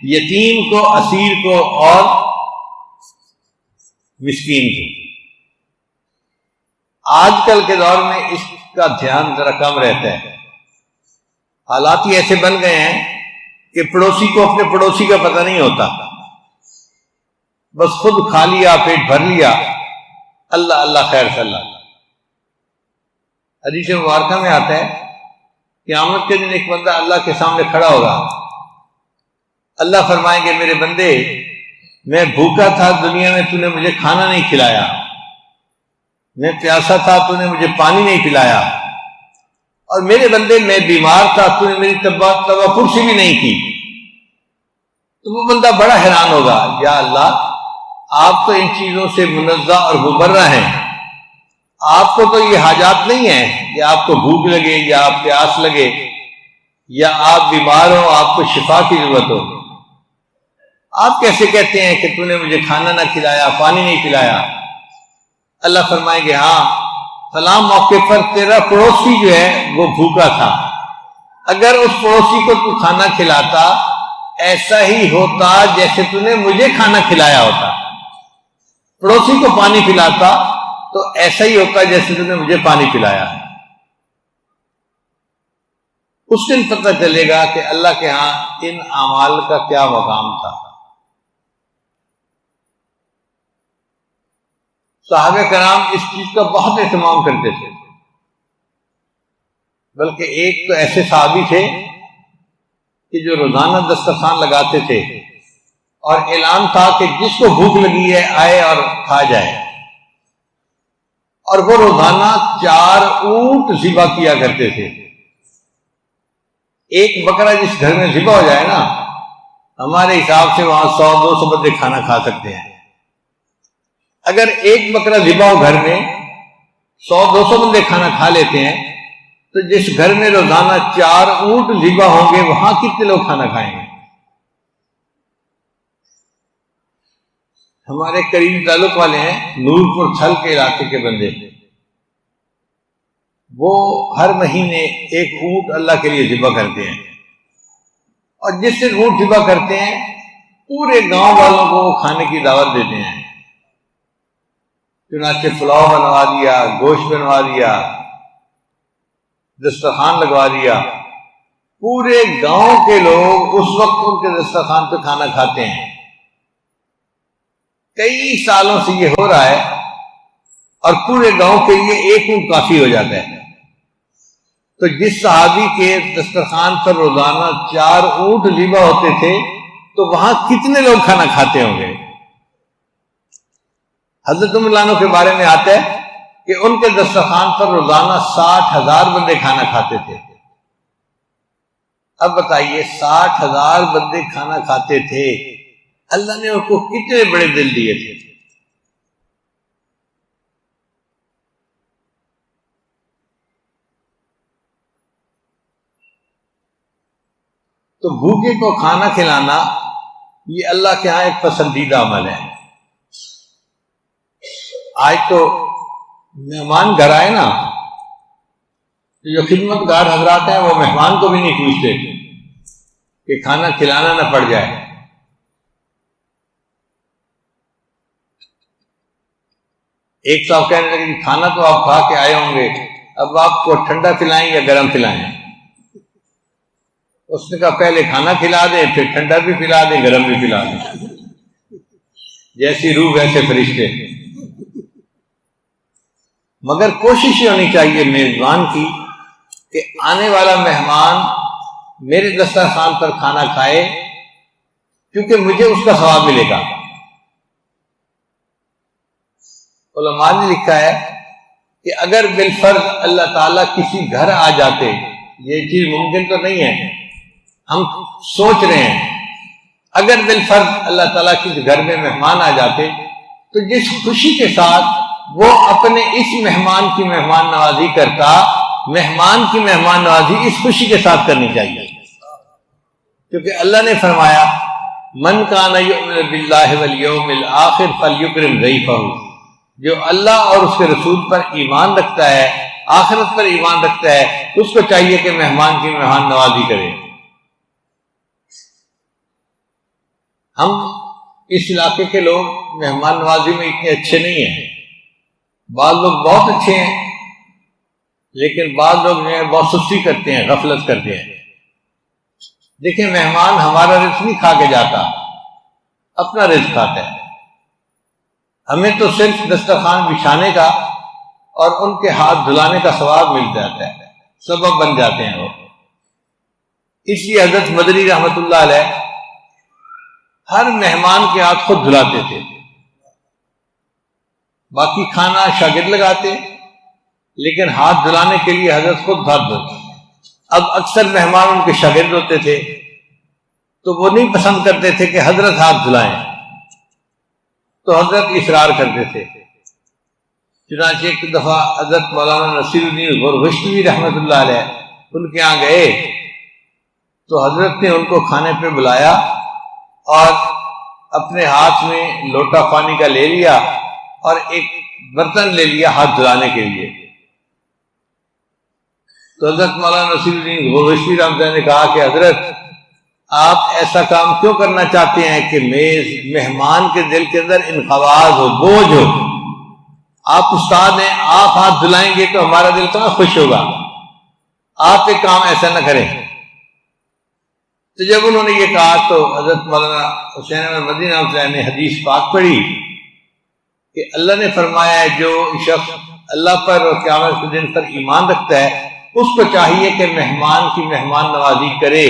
یتیم کو، اسیر کو اور مسکین کو۔ آج کل کے دور میں اس کا دھیان ذرا کم رہتا ہے۔ حالات ہی ایسے بن گئے ہیں کہ پڑوسی کو اپنے پڑوسی کا پتہ نہیں ہوتا، بس خود کھا لیا، پیٹ بھر لیا، اللہ اللہ خیر صلی اللہ۔ حدیث مبارکہ میں آتا ہے قیامت کے دن ایک بندہ اللہ کے سامنے کھڑا ہوگا، اللہ فرمائیں گے میرے بندے میں بھوکا تھا دنیا میں، تو نے مجھے کھانا نہیں کھلایا، میں پیاسا تھا تو نے مجھے پانی نہیں پلایا، اور میرے بندے میں بیمار تھا تو نے میری طبع پرسی بھی نہیں کی۔ تو وہ بندہ بڑا حیران ہوگا، یا اللہ آپ تو ان چیزوں سے منزہ اور مبرہ ہیں، آپ کو تو یہ حاجات نہیں ہیں کہ آپ کو بھوک لگے یا پیاس لگے یا آپ بیمار ہو آپ کو شفا کی ضرورت ہو، آپ کیسے کہتے ہیں کہ تو نے مجھے کھانا نہ کھلایا، پانی نہیں پلایا؟ اللہ فرمائیں گے ہاں فلاں موقع پر تیرا پڑوسی جو ہے وہ بھوکا تھا، اگر اس پڑوسی کو تو کھانا کھلاتا ایسا ہی ہوتا جیسے تو نے مجھے کھانا کھلایا ہوتا، پڑوسی کو پانی پلاتا تو ایسا ہی ہوتا جیسے تو نے مجھے پانی پلایا۔ اس دن پتہ چلے گا کہ اللہ کے ہاں ان اعمال کا کیا مقام تھا۔ صحابہ کرام اس چیز کا بہت اہتمام کرتے تھے، بلکہ ایک تو ایسے صحابی تھے کہ جو روزانہ دسترخوان لگاتے تھے اور اعلان تھا کہ جس کو بھوک لگی ہے آئے اور کھا جائے، اور وہ روزانہ 4 اونٹ ذبح کیا کرتے تھے۔ ایک بکرا جس گھر میں ذبح ہو جائے نا، ہمارے حساب سے وہاں 100-200 بندے کھانا کھا سکتے ہیں۔ اگر ایک بکرا ذبح ہو گھر میں 100-200 بندے کھانا کھا لیتے ہیں، تو جس گھر میں روزانہ 4 اونٹ ذبح ہوں گے وہاں کتنے لوگ کھانا کھائیں گے؟ ہمارے قریب تعلق والے ہیں نور پور چھل کے علاقے کے بندے، وہ ہر مہینے 1 اونٹ اللہ کے لیے ذبح کرتے ہیں، اور جس دن اونٹ ذبح کرتے ہیں پورے گاؤں والوں کو وہ کھانے کی دعوت دیتے ہیں۔ چنانچہ پلاؤ بنوا دیا، گوشت بنوا دیا، دسترخوان لگوا دیا، پورے گاؤں کے لوگ اس وقت ان کے دسترخوان پہ کھانا کھاتے ہیں۔ کئی سالوں سے یہ ہو رہا ہے، اور پورے گاؤں کے لیے 1 اونٹ کافی ہو جاتا ہے۔ تو جس صحابی کے دسترخوان پر روزانہ 4 اونٹ ذبح ہوتے تھے تو وہاں کتنے لوگ کھانا کھاتے ہوں گے؟ حضرت عمر عنہ کے بارے میں آتا ہے کہ ان کے دسترخوان پر روزانہ 60,000 بندے کھانا کھاتے تھے۔ اب بتائیے 60,000 بندے کھانا کھاتے تھے، اللہ نے ان کو کتنے بڑے دل دیے تھے۔ تو بھوکے کو کھانا کھلانا یہ اللہ کے ہاں ایک پسندیدہ عمل ہے۔ آج تو مہمان گھر آئے نا، جو خدمت گار حضرات ہیں وہ مہمان کو بھی نہیں پوچھتے کہ کھانا کھلانا نہ پڑ جائے۔ ایک صاحب کہنے لگے کہ کھانا تو آپ کھا کے آئے ہوں گے، اب آپ کو ٹھنڈا پلائیں یا گرم پلائیں؟ اس نے کہا پہلے کھانا کھلا دیں، پھر ٹھنڈا بھی پلا دیں، گرم بھی پلا دیں، جیسی روح ویسے فرشتے۔ مگر کوشش یہ ہونی چاہیے میزبان کی کہ آنے والا مہمان میرے دسترخوان پر کھانا کھائے، کیونکہ مجھے اس کا ثواب ملے گا۔ علماء نے لکھا ہے کہ اگر بالفرض اللہ تعالیٰ کسی گھر آ جاتے، یہ چیز ممکن تو نہیں ہے، ہم سوچ رہے ہیں، اگر بالفرض اللہ تعالیٰ کسی گھر میں مہمان آ جاتے تو جس خوشی کے ساتھ وہ اپنے اس مہمان کی مہمان نوازی کرتا، مہمان کی مہمان نوازی اس خوشی کے ساتھ کرنی چاہیے، کیونکہ اللہ نے فرمایا من کان یؤمن باللہ والیوم الآخر فلیکرم ضیفہ، جو اللہ اور اس کے رسول پر ایمان رکھتا ہے، آخرت پر ایمان رکھتا ہے، اس کو چاہیے کہ مہمان کی مہمان نوازی کرے۔ ہم اس علاقے کے لوگ مہمان نوازی میں اتنے اچھے نہیں ہیں، بعض لوگ بہت اچھے ہیں، لیکن بعض لوگ جو ہیں بہت سستی کرتے ہیں، غفلت کرتے ہیں۔ دیکھیں مہمان ہمارا رزق نہیں کھا کے جاتا، اپنا رزق کھاتا ہے۔ ہمیں تو صرف دسترخوان بچھانے کا اور ان کے ہاتھ دھلانے کا ثواب مل جاتا ہے، سبب بن جاتے ہیں وہ۔ اس لیے حضرت مدنی رحمت اللہ علیہ ہر مہمان کے ہاتھ خود دھلاتے تھے، باقی کھانا شاگرد لگاتے، لیکن ہاتھ دھلانے کے لیے حضرت خود ہاتھ دھوتے۔ اب اکثر مہمان ان کے شاگرد ہوتے تھے تو وہ نہیں پسند کرتے تھے کہ حضرت ہاتھ دھلائیں، تو حضرت اصرار کرتے تھے۔ چنانچہ ایک دفعہ حضرت مولانا نصیر الدین غورغشتوی رحمت اللہ علیہ ان کے یہاں گئے تو حضرت نے ان کو کھانے پہ بلایا اور اپنے ہاتھ میں لوٹا پانی کا لے لیا اور ایک برتن لے لیا ہاتھ دھلانے کے لیے۔ تو حضرت مولانا نصیر الدین غورغشتوی رحمت اللہ نے کہا کہ حضرت آپ ایسا کام کیوں کرنا چاہتے ہیں کہ مہمان کے دل کے اندر انقباض ہو، بوجھ ہو؟ آپ استاد ہیں، آپ ہاتھ دھلائیں گے تو ہمارا دل کہاں خوش ہوگا؟ آپ ایک کام ایسا نہ کریں۔ تو جب انہوں نے یہ کہا تو حضرت مولانا حسین احمد مدنی رحمۃ اللہ نے حدیث پاک پڑھی کہ اللہ نے فرمایا ہے جو شخص اللہ پر اور قیامت کے دن پر ایمان رکھتا ہے اس کو چاہیے کہ مہمان کی مہمان نوازی کرے،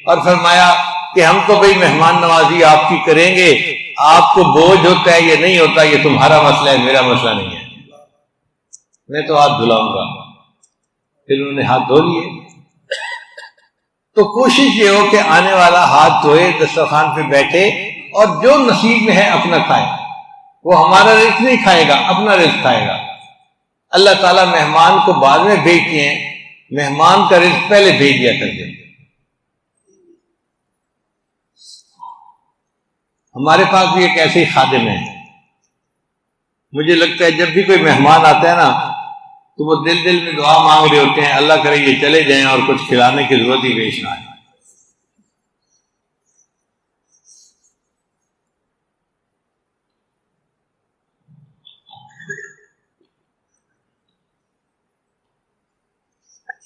اور فرمایا کہ ہم تو بھئی مہمان نوازی آپ کی کریں گے، آپ کو بوجھ ہوتا ہے یہ نہیں ہوتا، یہ تمہارا مسئلہ ہے، میرا مسئلہ نہیں ہے، میں تو ہاتھ دھلاؤں گا۔ پھر انہوں نے ہاتھ دھو لیے۔ تو کوشش یہ ہو کہ آنے والا ہاتھ دھوئے، دسترخوان پہ بیٹھے اور جو نصیب میں ہے اپنا کھائے۔ وہ ہمارا رزق نہیں کھائے گا، اپنا رزق کھائے گا۔ اللہ تعالیٰ مہمان کو بعد میں بھیجتے ہیں، مہمان کا رزق پہلے بھیج دیا کرتے ہیں۔ ہمارے پاس بھی ایک ایسے ہی خادم ہے، مجھے لگتا ہے جب بھی کوئی مہمان آتا ہے نا تو وہ دل دل میں دعا مانگ رہے ہوتے ہیں، اللہ کرے یہ چلے جائیں اور کچھ کھلانے کی ضرورت ہی پیش نہ آئے۔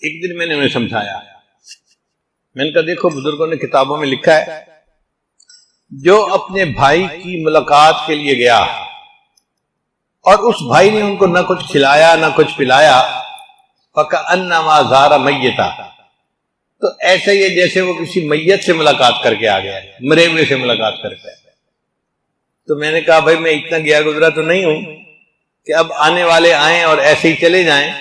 ایک دن میں نے انہیں سمجھایا، میں نے کہا دیکھو بزرگوں نے کتابوں میں لکھا ہے جو اپنے بھائی کی ملاقات کے لیے گیا اور اس بھائی نے ان کو نہ کچھ کھلایا نہ کچھ پلایا، فَكَأَنَّمَا زَارَ مَيِّتًا، تو ایسے ہی جیسے وہ کسی میت سے ملاقات کر کے آ گیا ہے، مرے ہوئے سے ملاقات کر کے آ گیا۔ تو میں نے کہا بھائی میں اتنا گیا گزرا تو نہیں ہوں کہ اب آنے والے آئیں اور ایسے ہی چلے جائیں۔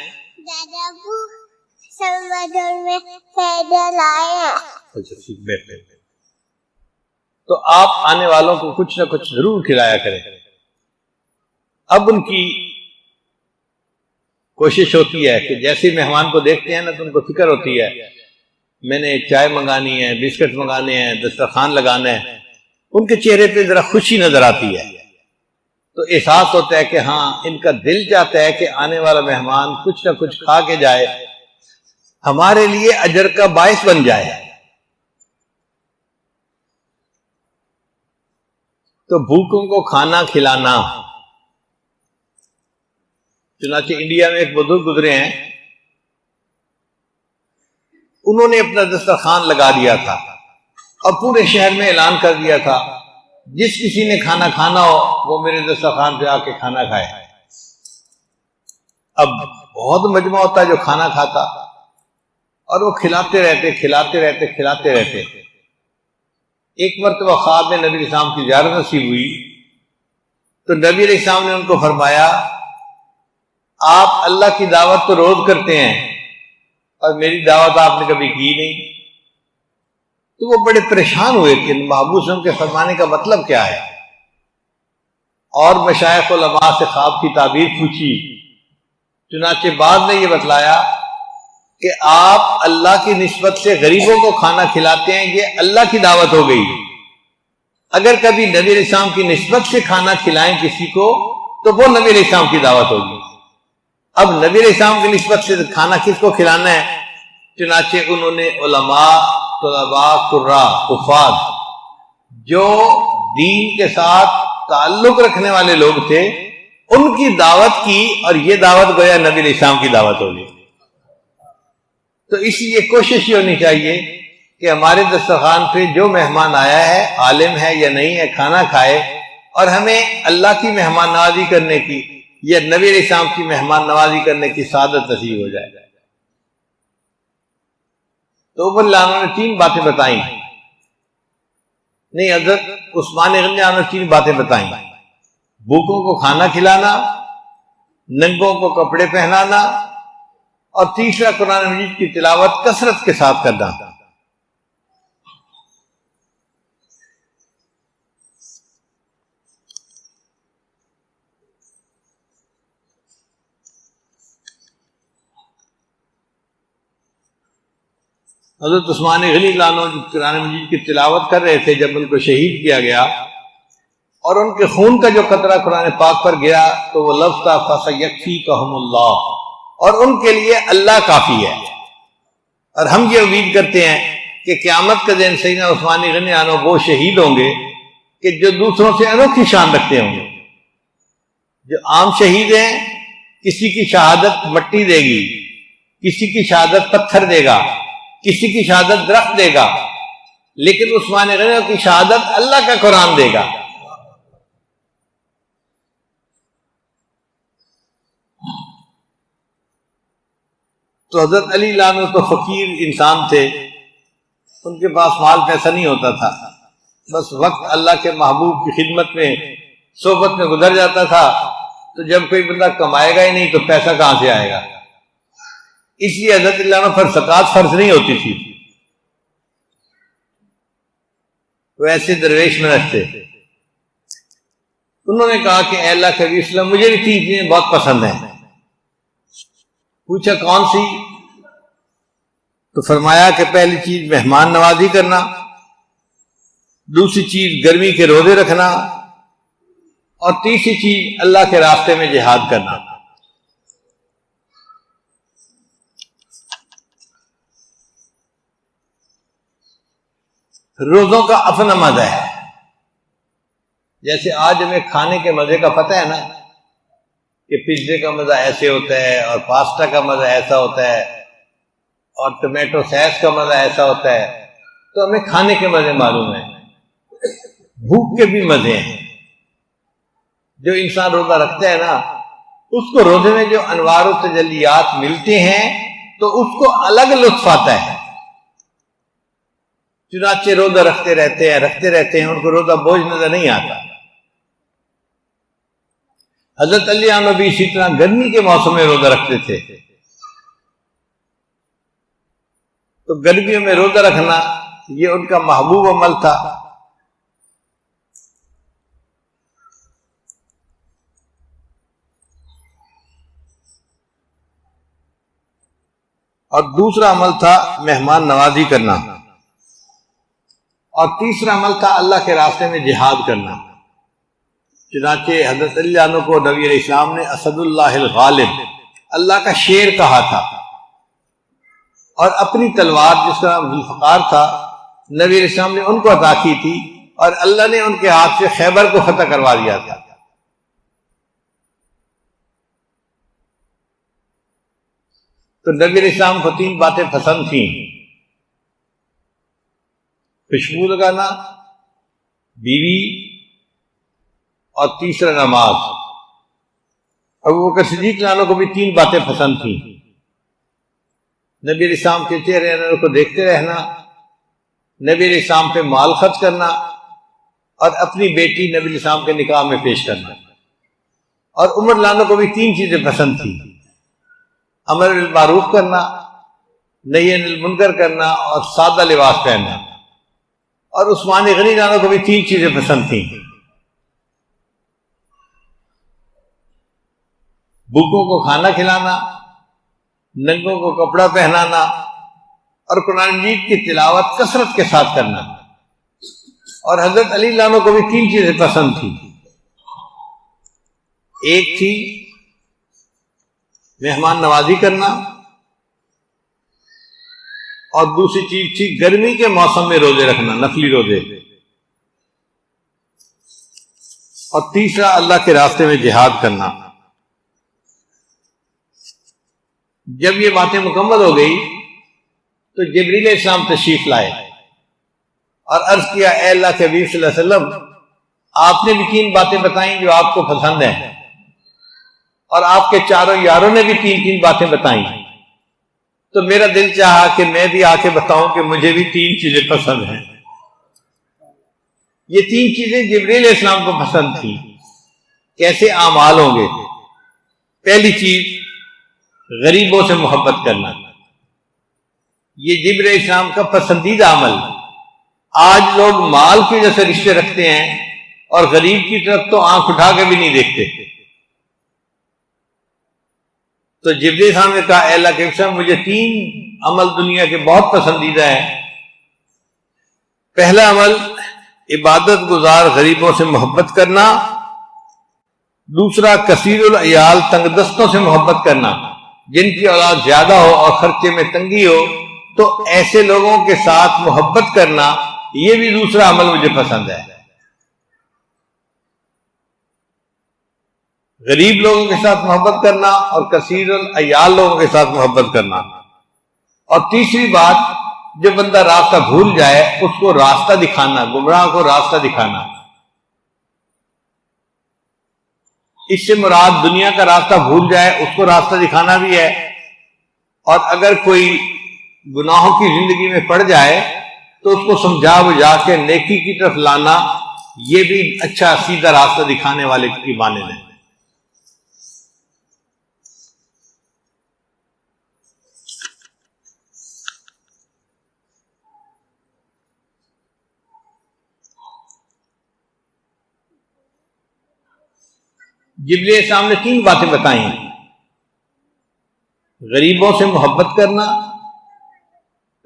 تو آپ آنے والوں کو کچھ نہ کچھ ضرور کھلایا کریں۔ اب ان کی کوشش ہوتی ہے کہ جیسے مہمان کو دیکھتے ہیں نا تو ان کو فکر ہوتی ہے میں نے چائے منگانی ہے، بسکٹ منگانے ہیں، دسترخوان لگانا ہے، ان کے چہرے پہ ذرا خوشی نظر آتی ہے، تو احساس ہوتا ہے کہ ہاں ان کا دل چاہتا ہے کہ آنے والا مہمان کچھ نہ کچھ کھا کے جائے، ہمارے لیے اجر کا باعث بن جائے۔ تو بھوکوں کو کھانا کھلانا، چنانچہ انڈیا میں ایک بزرگ گزرے ہیں، انہوں نے اپنا دسترخوان لگا دیا تھا اور پورے شہر میں اعلان کر دیا تھا جس کسی نے کھانا کھانا ہو وہ میرے دسترخوان پہ آ کے کھانا کھائے۔ اب بہت مجمع ہوتا جو کھانا کھاتا اور وہ کھلاتے رہتے۔ ایک مرتبہ خواب میں نبی علیہ السلام کی زیارت نصیب ہوئی تو نبی علیہ السلام نے ان کو فرمایا آپ اللہ کی دعوت تو روز کرتے ہیں اور میری دعوت آپ نے کبھی کی نہیں۔ تو وہ بڑے پریشان ہوئے کہ محبوب صلی اللہ علیہ وسلم کے فرمانے کا مطلب کیا ہے، اور مشائخ علماء سے خواب کی تعبیر پوچھی، چنانچہ بعد نے یہ بتلایا کہ آپ اللہ کی نسبت سے غریبوں کو کھانا کھلاتے ہیں، یہ اللہ کی دعوت ہو گئی۔ اگر کبھی نبی علیہ السلام کی نسبت سے کھانا کھلائیں کسی کو تو وہ نبی علیہ السلام کی دعوت ہوگی۔ اب نبی علیہ السلام کی نسبت سے کھانا کس کو کھلانا ہے؟ چنانچہ انہوں نے علماء، طلباء، قراء، حفاظ جو دین کے ساتھ تعلق رکھنے والے لوگ تھے ان کی دعوت کی، اور یہ دعوت گویا نبی علیہ السلام کی دعوت ہوگی۔ تو اس لیے کوشش یہ ہونی چاہیے کہ ہمارے دسترخوان پہ جو مہمان آیا ہے، عالم ہے یا نہیں ہے، کھانا کھائے، اور ہمیں اللہ کی مہمان نوازی کرنے کی یا نبی علیہ السلام کی مہمان نوازی کرنے کی سعادت نصیب ہو جائے. تو عمر رضی اللہ عنہ نے 3 باتیں بتائیں. نہیں، حضرت عثمان غنی رضی اللہ عنہ نے 3 باتیں بتائیں: بھوکوں کو کھانا کھلانا، ننگوں کو کپڑے پہنانا، اور تیسرا قرآن مجید کی تلاوت کثرت کے ساتھ کرنا. حضرت عثمان غنی رضی اللہ عنہ قرآن مجید کی تلاوت کر رہے تھے جب ان کو شہید کیا گیا، اور ان کے خون کا جو قطرہ قرآن پاک پر گیا تو وہ لفظ تھا فَسَيَكْفِيكَهُمُ اللَّهُ، اور ان کے لیے اللہ کافی ہے. اور ہم یہ امید کرتے ہیں کہ قیامت کا دن سیدنا عثمان غنی عنہ وہ شہید ہوں گے کہ جو دوسروں سے انوکھی شان رکھتے ہوں گے. جو عام شہید ہیں، کسی کی شہادت مٹی دے گی، کسی کی شہادت پتھر دے گا، کسی کی شہادت درخت دے گا، لیکن عثمان غنی عنہ کی شہادت اللہ کا قرآن دے گا. تو حضرت علی رضی اللہ عنہ تو فقیر انسان تھے، ان کے پاس مال پیسہ نہیں ہوتا تھا، بس وقت اللہ کے محبوب کی خدمت میں صحبت میں گزر جاتا تھا. تو جب کوئی بندہ کمائے گا ہی نہیں تو پیسہ کہاں سے آئے گا؟ اس لیے حضرت علی رضی اللہ عنہ پر زکوٰۃ فرض نہیں ہوتی تھی، وہ ایسے درویش میں رہتے. انہوں نے کہا کہ اے اللہ کے نبی صلی اللہ علیہ وسلم، مجھے بھی 3 چیزیں بہت پسند ہیں. پوچھا کون سی؟ تو فرمایا کہ پہلی چیز مہمان نوازی کرنا، دوسری چیز گرمی کے روزے رکھنا، اور تیسری چیز اللہ کے راستے میں جہاد کرنا. روزوں کا اپنا مزہ ہے. جیسے آج ہمیں کھانے کے مزے کا پتہ ہے نا کہ پیزے کا مزہ ایسے ہوتا ہے، اور پاستا کا مزہ ایسا ہوتا ہے، اور ٹمیٹو ساس کا مزہ ایسا ہوتا ہے. تو ہمیں کھانے کے مزے معلوم ہیں، بھوک کے بھی مزے ہیں. جو انسان روزہ رکھتا ہے نا، اس کو روزے میں جو انوار و تجلیات ملتے ہیں تو اس کو الگ لطف آتا ہے. چنانچہ روزہ رکھتے رہتے ہیں، ان کو روزہ بوجھ نظر نہیں آتا. حضرت علی عنہ بھی اسی طرح گرمی کے موسم میں روزہ رکھتے تھے. تو گرمیوں میں روزہ رکھنا یہ ان کا محبوب عمل تھا. اور دوسرا عمل تھا مہمان نوازی کرنا، اور تیسرا عمل تھا اللہ کے راستے میں جہاد کرنا. چنانچہ حضرت علی عنہ کو نبی علیہ السلام نے اسد اللہ الغالب، اللہ کا شیر کہا تھا، اور اپنی تلوار جس کا نام ذوالفقار تھا نبی علیہ السلام نے ان کو عطا کی تھی، اور اللہ نے ان کے ہاتھ سے خیبر کو فتح کروا دیا تھا. تو نبی علیہ السلام کو 3 باتیں پسند تھیں: خوشبو لگانا، بیوی، اور تیسرا نماز. ابوبکر صدیق رضی اللہ عنہ کو بھی 3 باتیں پسند تھیں: نبی علیہ السلام کے چہرے انور کو دیکھتے رہنا، نبی علیہ السلام پہ مال خرچ کرنا، اور اپنی بیٹی نبی علیہ السلام کے نکاح میں پیش کرنا. اور عمر رضی اللہ عنہ کو بھی 3 چیزیں پسند تھیں: امر بالمعروف کرنا، نہی عن المنکر کرنا، اور سادہ لباس پہننا. اور عثمان غنی رضی اللہ عنہ کو بھی 3 چیزیں پسند تھیں: بھوکوں کو کھانا کھلانا، ننگوں کو کپڑا پہنانا، اور قرآن مجید کی تلاوت کثرت کے ساتھ کرنا. اور حضرت علی رضی اللہ عنہ کو بھی 3 چیزیں پسند تھیں: ایک تھی مہمان نوازی کرنا، اور دوسری چیز تھی گرمی کے موسم میں روزے رکھنا، نفلی روزے، اور تیسرا اللہ کے راستے میں جہاد کرنا. جب یہ باتیں مکمل ہو گئی تو جبریل علیہ السلام تشریف لائے اور عرض کیا: اے اللہ کے حبیب صلی اللہ علیہ وسلم، آپ نے بھی 3 باتیں بتائیں جو آپ کو پسند ہیں. اور آپ کے چاروں یاروں نے بھی 3 باتیں بتائیں، تو میرا دل چاہا کہ میں بھی آ کے بتاؤں کہ مجھے بھی 3 چیزیں پسند ہیں۔ یہ 3 چیزیں جبریل علیہ السلام کو پسند تھیں۔ کیسے اعمال ہوں گے؟ پہلی چیز غریبوں سے محبت کرنا، یہ جبریل علیہ السلام کا پسندیدہ عمل۔ آج لوگ مال کی وجہ سے رشتے رکھتے ہیں اور غریب کی طرف تو آنکھ اٹھا کے بھی نہیں دیکھتے۔ تو جبریل علیہ السلام نے کہا اے اللہ کے رسول، مجھے 3 عمل دنیا کے بہت پسندیدہ ہیں۔ پہلا عمل عبادت گزار غریبوں سے محبت کرنا، دوسرا کثیر العیال تنگ دستوں سے محبت کرنا، جن کی اولاد زیادہ ہو اور خرچے میں تنگی ہو تو ایسے لوگوں کے ساتھ محبت کرنا، یہ بھی دوسرا عمل مجھے پسند ہے۔ غریب لوگوں کے ساتھ محبت کرنا اور کثیر العیال لوگوں کے ساتھ محبت کرنا۔ اور تیسری بات، جو بندہ راستہ بھول جائے اس کو راستہ دکھانا، گمراہ کو راستہ دکھانا۔ اس سے مراد دنیا کا راستہ بھول جائے اس کو راستہ دکھانا بھی ہے، اور اگر کوئی گناہوں کی زندگی میں پڑ جائے تو اس کو سمجھا بجھا کے نیکی کی طرف لانا، یہ بھی اچھا سیدھا راستہ دکھانے والے کی مانند ہے۔ جبریل علیہ السلام نے 3 باتیں بتائیں، غریبوں سے محبت کرنا،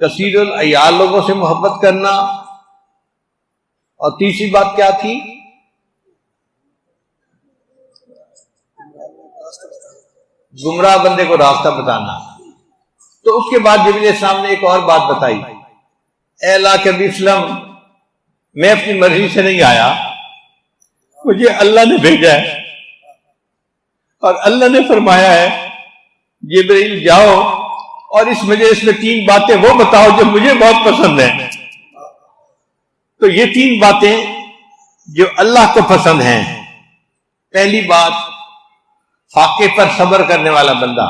کثیر العیال لوگوں سے محبت کرنا، اور تیسری بات کیا تھی؟ گمراہ بندے کو راستہ بتانا۔ تو اس کے بعد جبریل علیہ السلام نے ایک اور بات بتائی، اے اللہ کے نبی صلی اللہ علیہ وسلم، میں اپنی مرضی سے نہیں آیا، مجھے اللہ نے بھیجا ہے، اور اللہ نے فرمایا ہے جبرائیل جاؤ اور اس مجلس میں 3 باتیں وہ بتاؤ جو مجھے بہت پسند ہیں۔ تو یہ 3 باتیں جو اللہ کو پسند ہیں، پہلی بات، فاقے پر صبر کرنے والا بندہ۔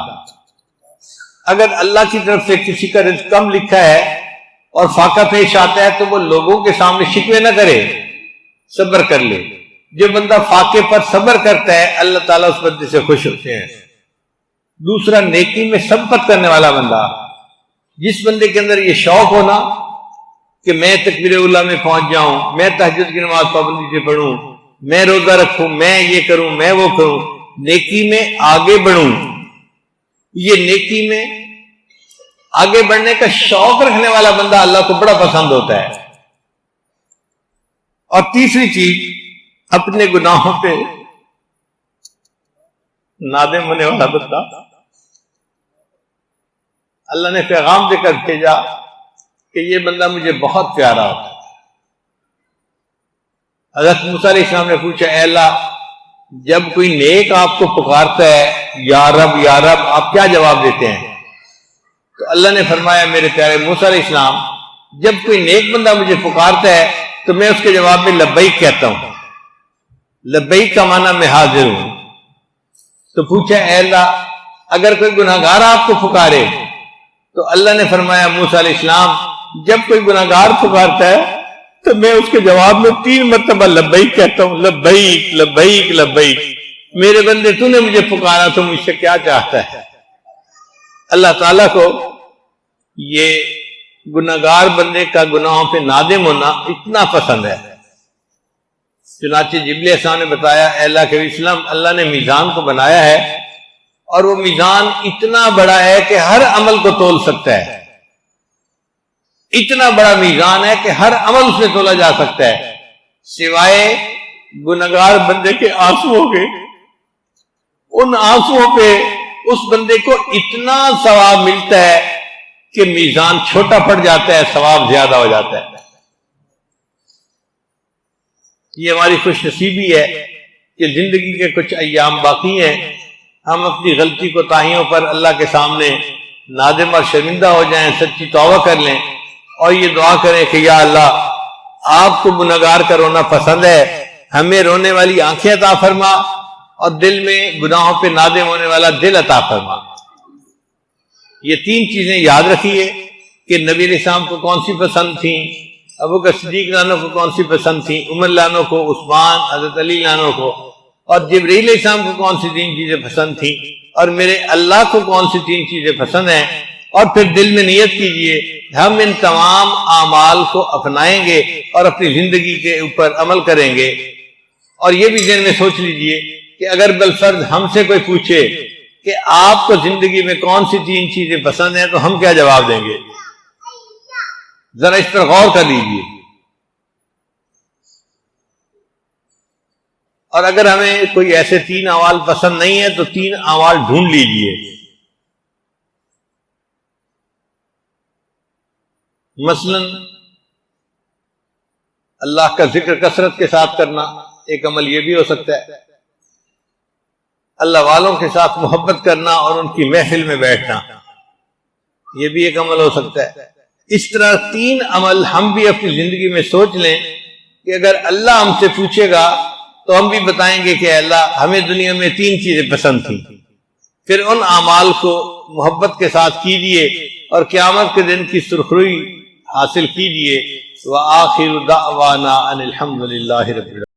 اگر اللہ کی طرف سے کسی کا رزق کم لکھا ہے اور فاقہ پیش آتا ہے تو وہ لوگوں کے سامنے شکوے نہ کرے، صبر کر لے۔ جو بندہ فاقے پر صبر کرتا ہے اللہ تعالیٰ اس بندے سے خوش ہوتے ہیں۔ دوسرا، نیکی میں سبقت کرنے والا بندہ، جس بندے کے اندر یہ شوق ہونا کہ میں تکبیر اولیٰ میں پہنچ جاؤں، میں تہجد کی نماز پابندی سے پڑھوں، میں روزہ رکھوں، میں یہ کروں، میں وہ کروں، نیکی میں آگے بڑھوں، یہ نیکی میں آگے بڑھنے کا شوق رکھنے والا بندہ اللہ کو بڑا پسند ہوتا ہے۔ اور تیسری چیز، اپنے گناہوں پہ نادم ہونے والا بندہ۔ اللہ نے پیغام دے کر بھیجا کہ یہ بندہ مجھے بہت پیارا ہوتا ہے۔ حضرت موسیٰ علیہ السلام نے پوچھا اے اللہ، جب کوئی نیک آپ کو پکارتا ہے یا رب یا رب، آپ کیا جواب دیتے ہیں؟ تو اللہ نے فرمایا میرے پیارے موسیٰ علیہ السلام، جب کوئی نیک بندہ مجھے پکارتا ہے تو میں اس کے جواب میں لبیک کہتا ہوں۔ لبیک کا معنی میں حاضر ہوں۔ تو پوچھا اے اللہ، اگر کوئی گناہگار آپ کو پکارے؟ تو اللہ نے فرمایا موسیٰ علیہ السلام، جب کوئی گناہگار پکارتا ہے تو میں اس کے جواب میں 3 مرتبہ لبیک کہتا ہوں، لبیک لبیک لبیک۔ میرے بندے تو نے مجھے پکارا تو مجھ سے کیا چاہتا ہے؟ اللہ تعالیٰ کو یہ گناہگار بندے کا گناہوں پہ نادم ہونا اتنا پسند ہے۔ چنانچہ جبریل علیہ السلام نے بتایا اے اللہ کے وسلم، اللہ نے میزان کو بنایا ہے اور وہ میزان اتنا بڑا ہے کہ ہر عمل کو تول سکتا ہے۔ اتنا بڑا میزان ہے کہ ہر عمل اس میں تولا جا سکتا ہے، سوائے گنہگار بندے کے آنسوؤں کے۔ ان آنسوؤں پہ اس بندے کو اتنا ثواب ملتا ہے کہ میزان چھوٹا پڑ جاتا ہے، ثواب زیادہ ہو جاتا ہے۔ یہ ہماری خوش نصیبی ہے کہ زندگی کے کچھ ایام باقی ہیں، ہم اپنی غلطی کوتاہیوں پر اللہ کے سامنے نادم اور شرمندہ ہو جائیں، سچی توبہ کر لیں اور یہ دعا کریں کہ یا اللہ، آپ کو گنہگار کا رونا پسند ہے، ہمیں رونے والی آنکھیں عطا فرما، اور دل میں گناہوں پہ نادم ہونے والا دل عطا فرما۔ یہ تین چیزیں یاد رکھیے کہ نبی علیہ السلام کو کون سی پسند تھیں، ابو بکر صدیق لانوں کو کون سی پسند تھیں، عمر لانوں کو، عثمان، حضرت علی لانوں کو، اور جبرائیل علیہ السلام کو کون سی تین چیزیں پسند تھیں، اور میرے اللہ کو کون سی تین چیزیں پسند ہیں۔ اور پھر دل میں نیت کیجئے ہم ان تمام اعمال کو اپنائیں گے اور اپنی زندگی کے اوپر عمل کریں گے۔ اور یہ بھی ذہن میں سوچ لیجئے کہ اگر بالفرض ہم سے کوئی پوچھے کہ آپ کو زندگی میں کون سی تین چیزیں پسند ہیں تو ہم کیا جواب دیں گے؟ ذرا اس پر غور کر لیجئے۔ اور اگر ہمیں کوئی ایسے تین اعمال پسند نہیں ہے تو تین اعمال ڈھونڈ لیجئے۔ مثلا اللہ کا ذکر کثرت کے ساتھ کرنا ایک عمل یہ بھی ہو سکتا ہے، اللہ والوں کے ساتھ محبت کرنا اور ان کی محفل میں بیٹھنا یہ بھی ایک عمل ہو سکتا ہے۔ اس طرح تین عمل ہم بھی اپنی زندگی میں سوچ لیں کہ اگر اللہ ہم سے پوچھے گا تو ہم بھی بتائیں گے کہ اللہ ہمیں دنیا میں تین چیزیں پسند تھیں۔ پھر ان اعمال کو محبت کے ساتھ کیجئے اور قیامت کے دن کی سرخروئی حاصل کیجئے۔ وآخر دعوانا ان الحمد للہ رب العالمین۔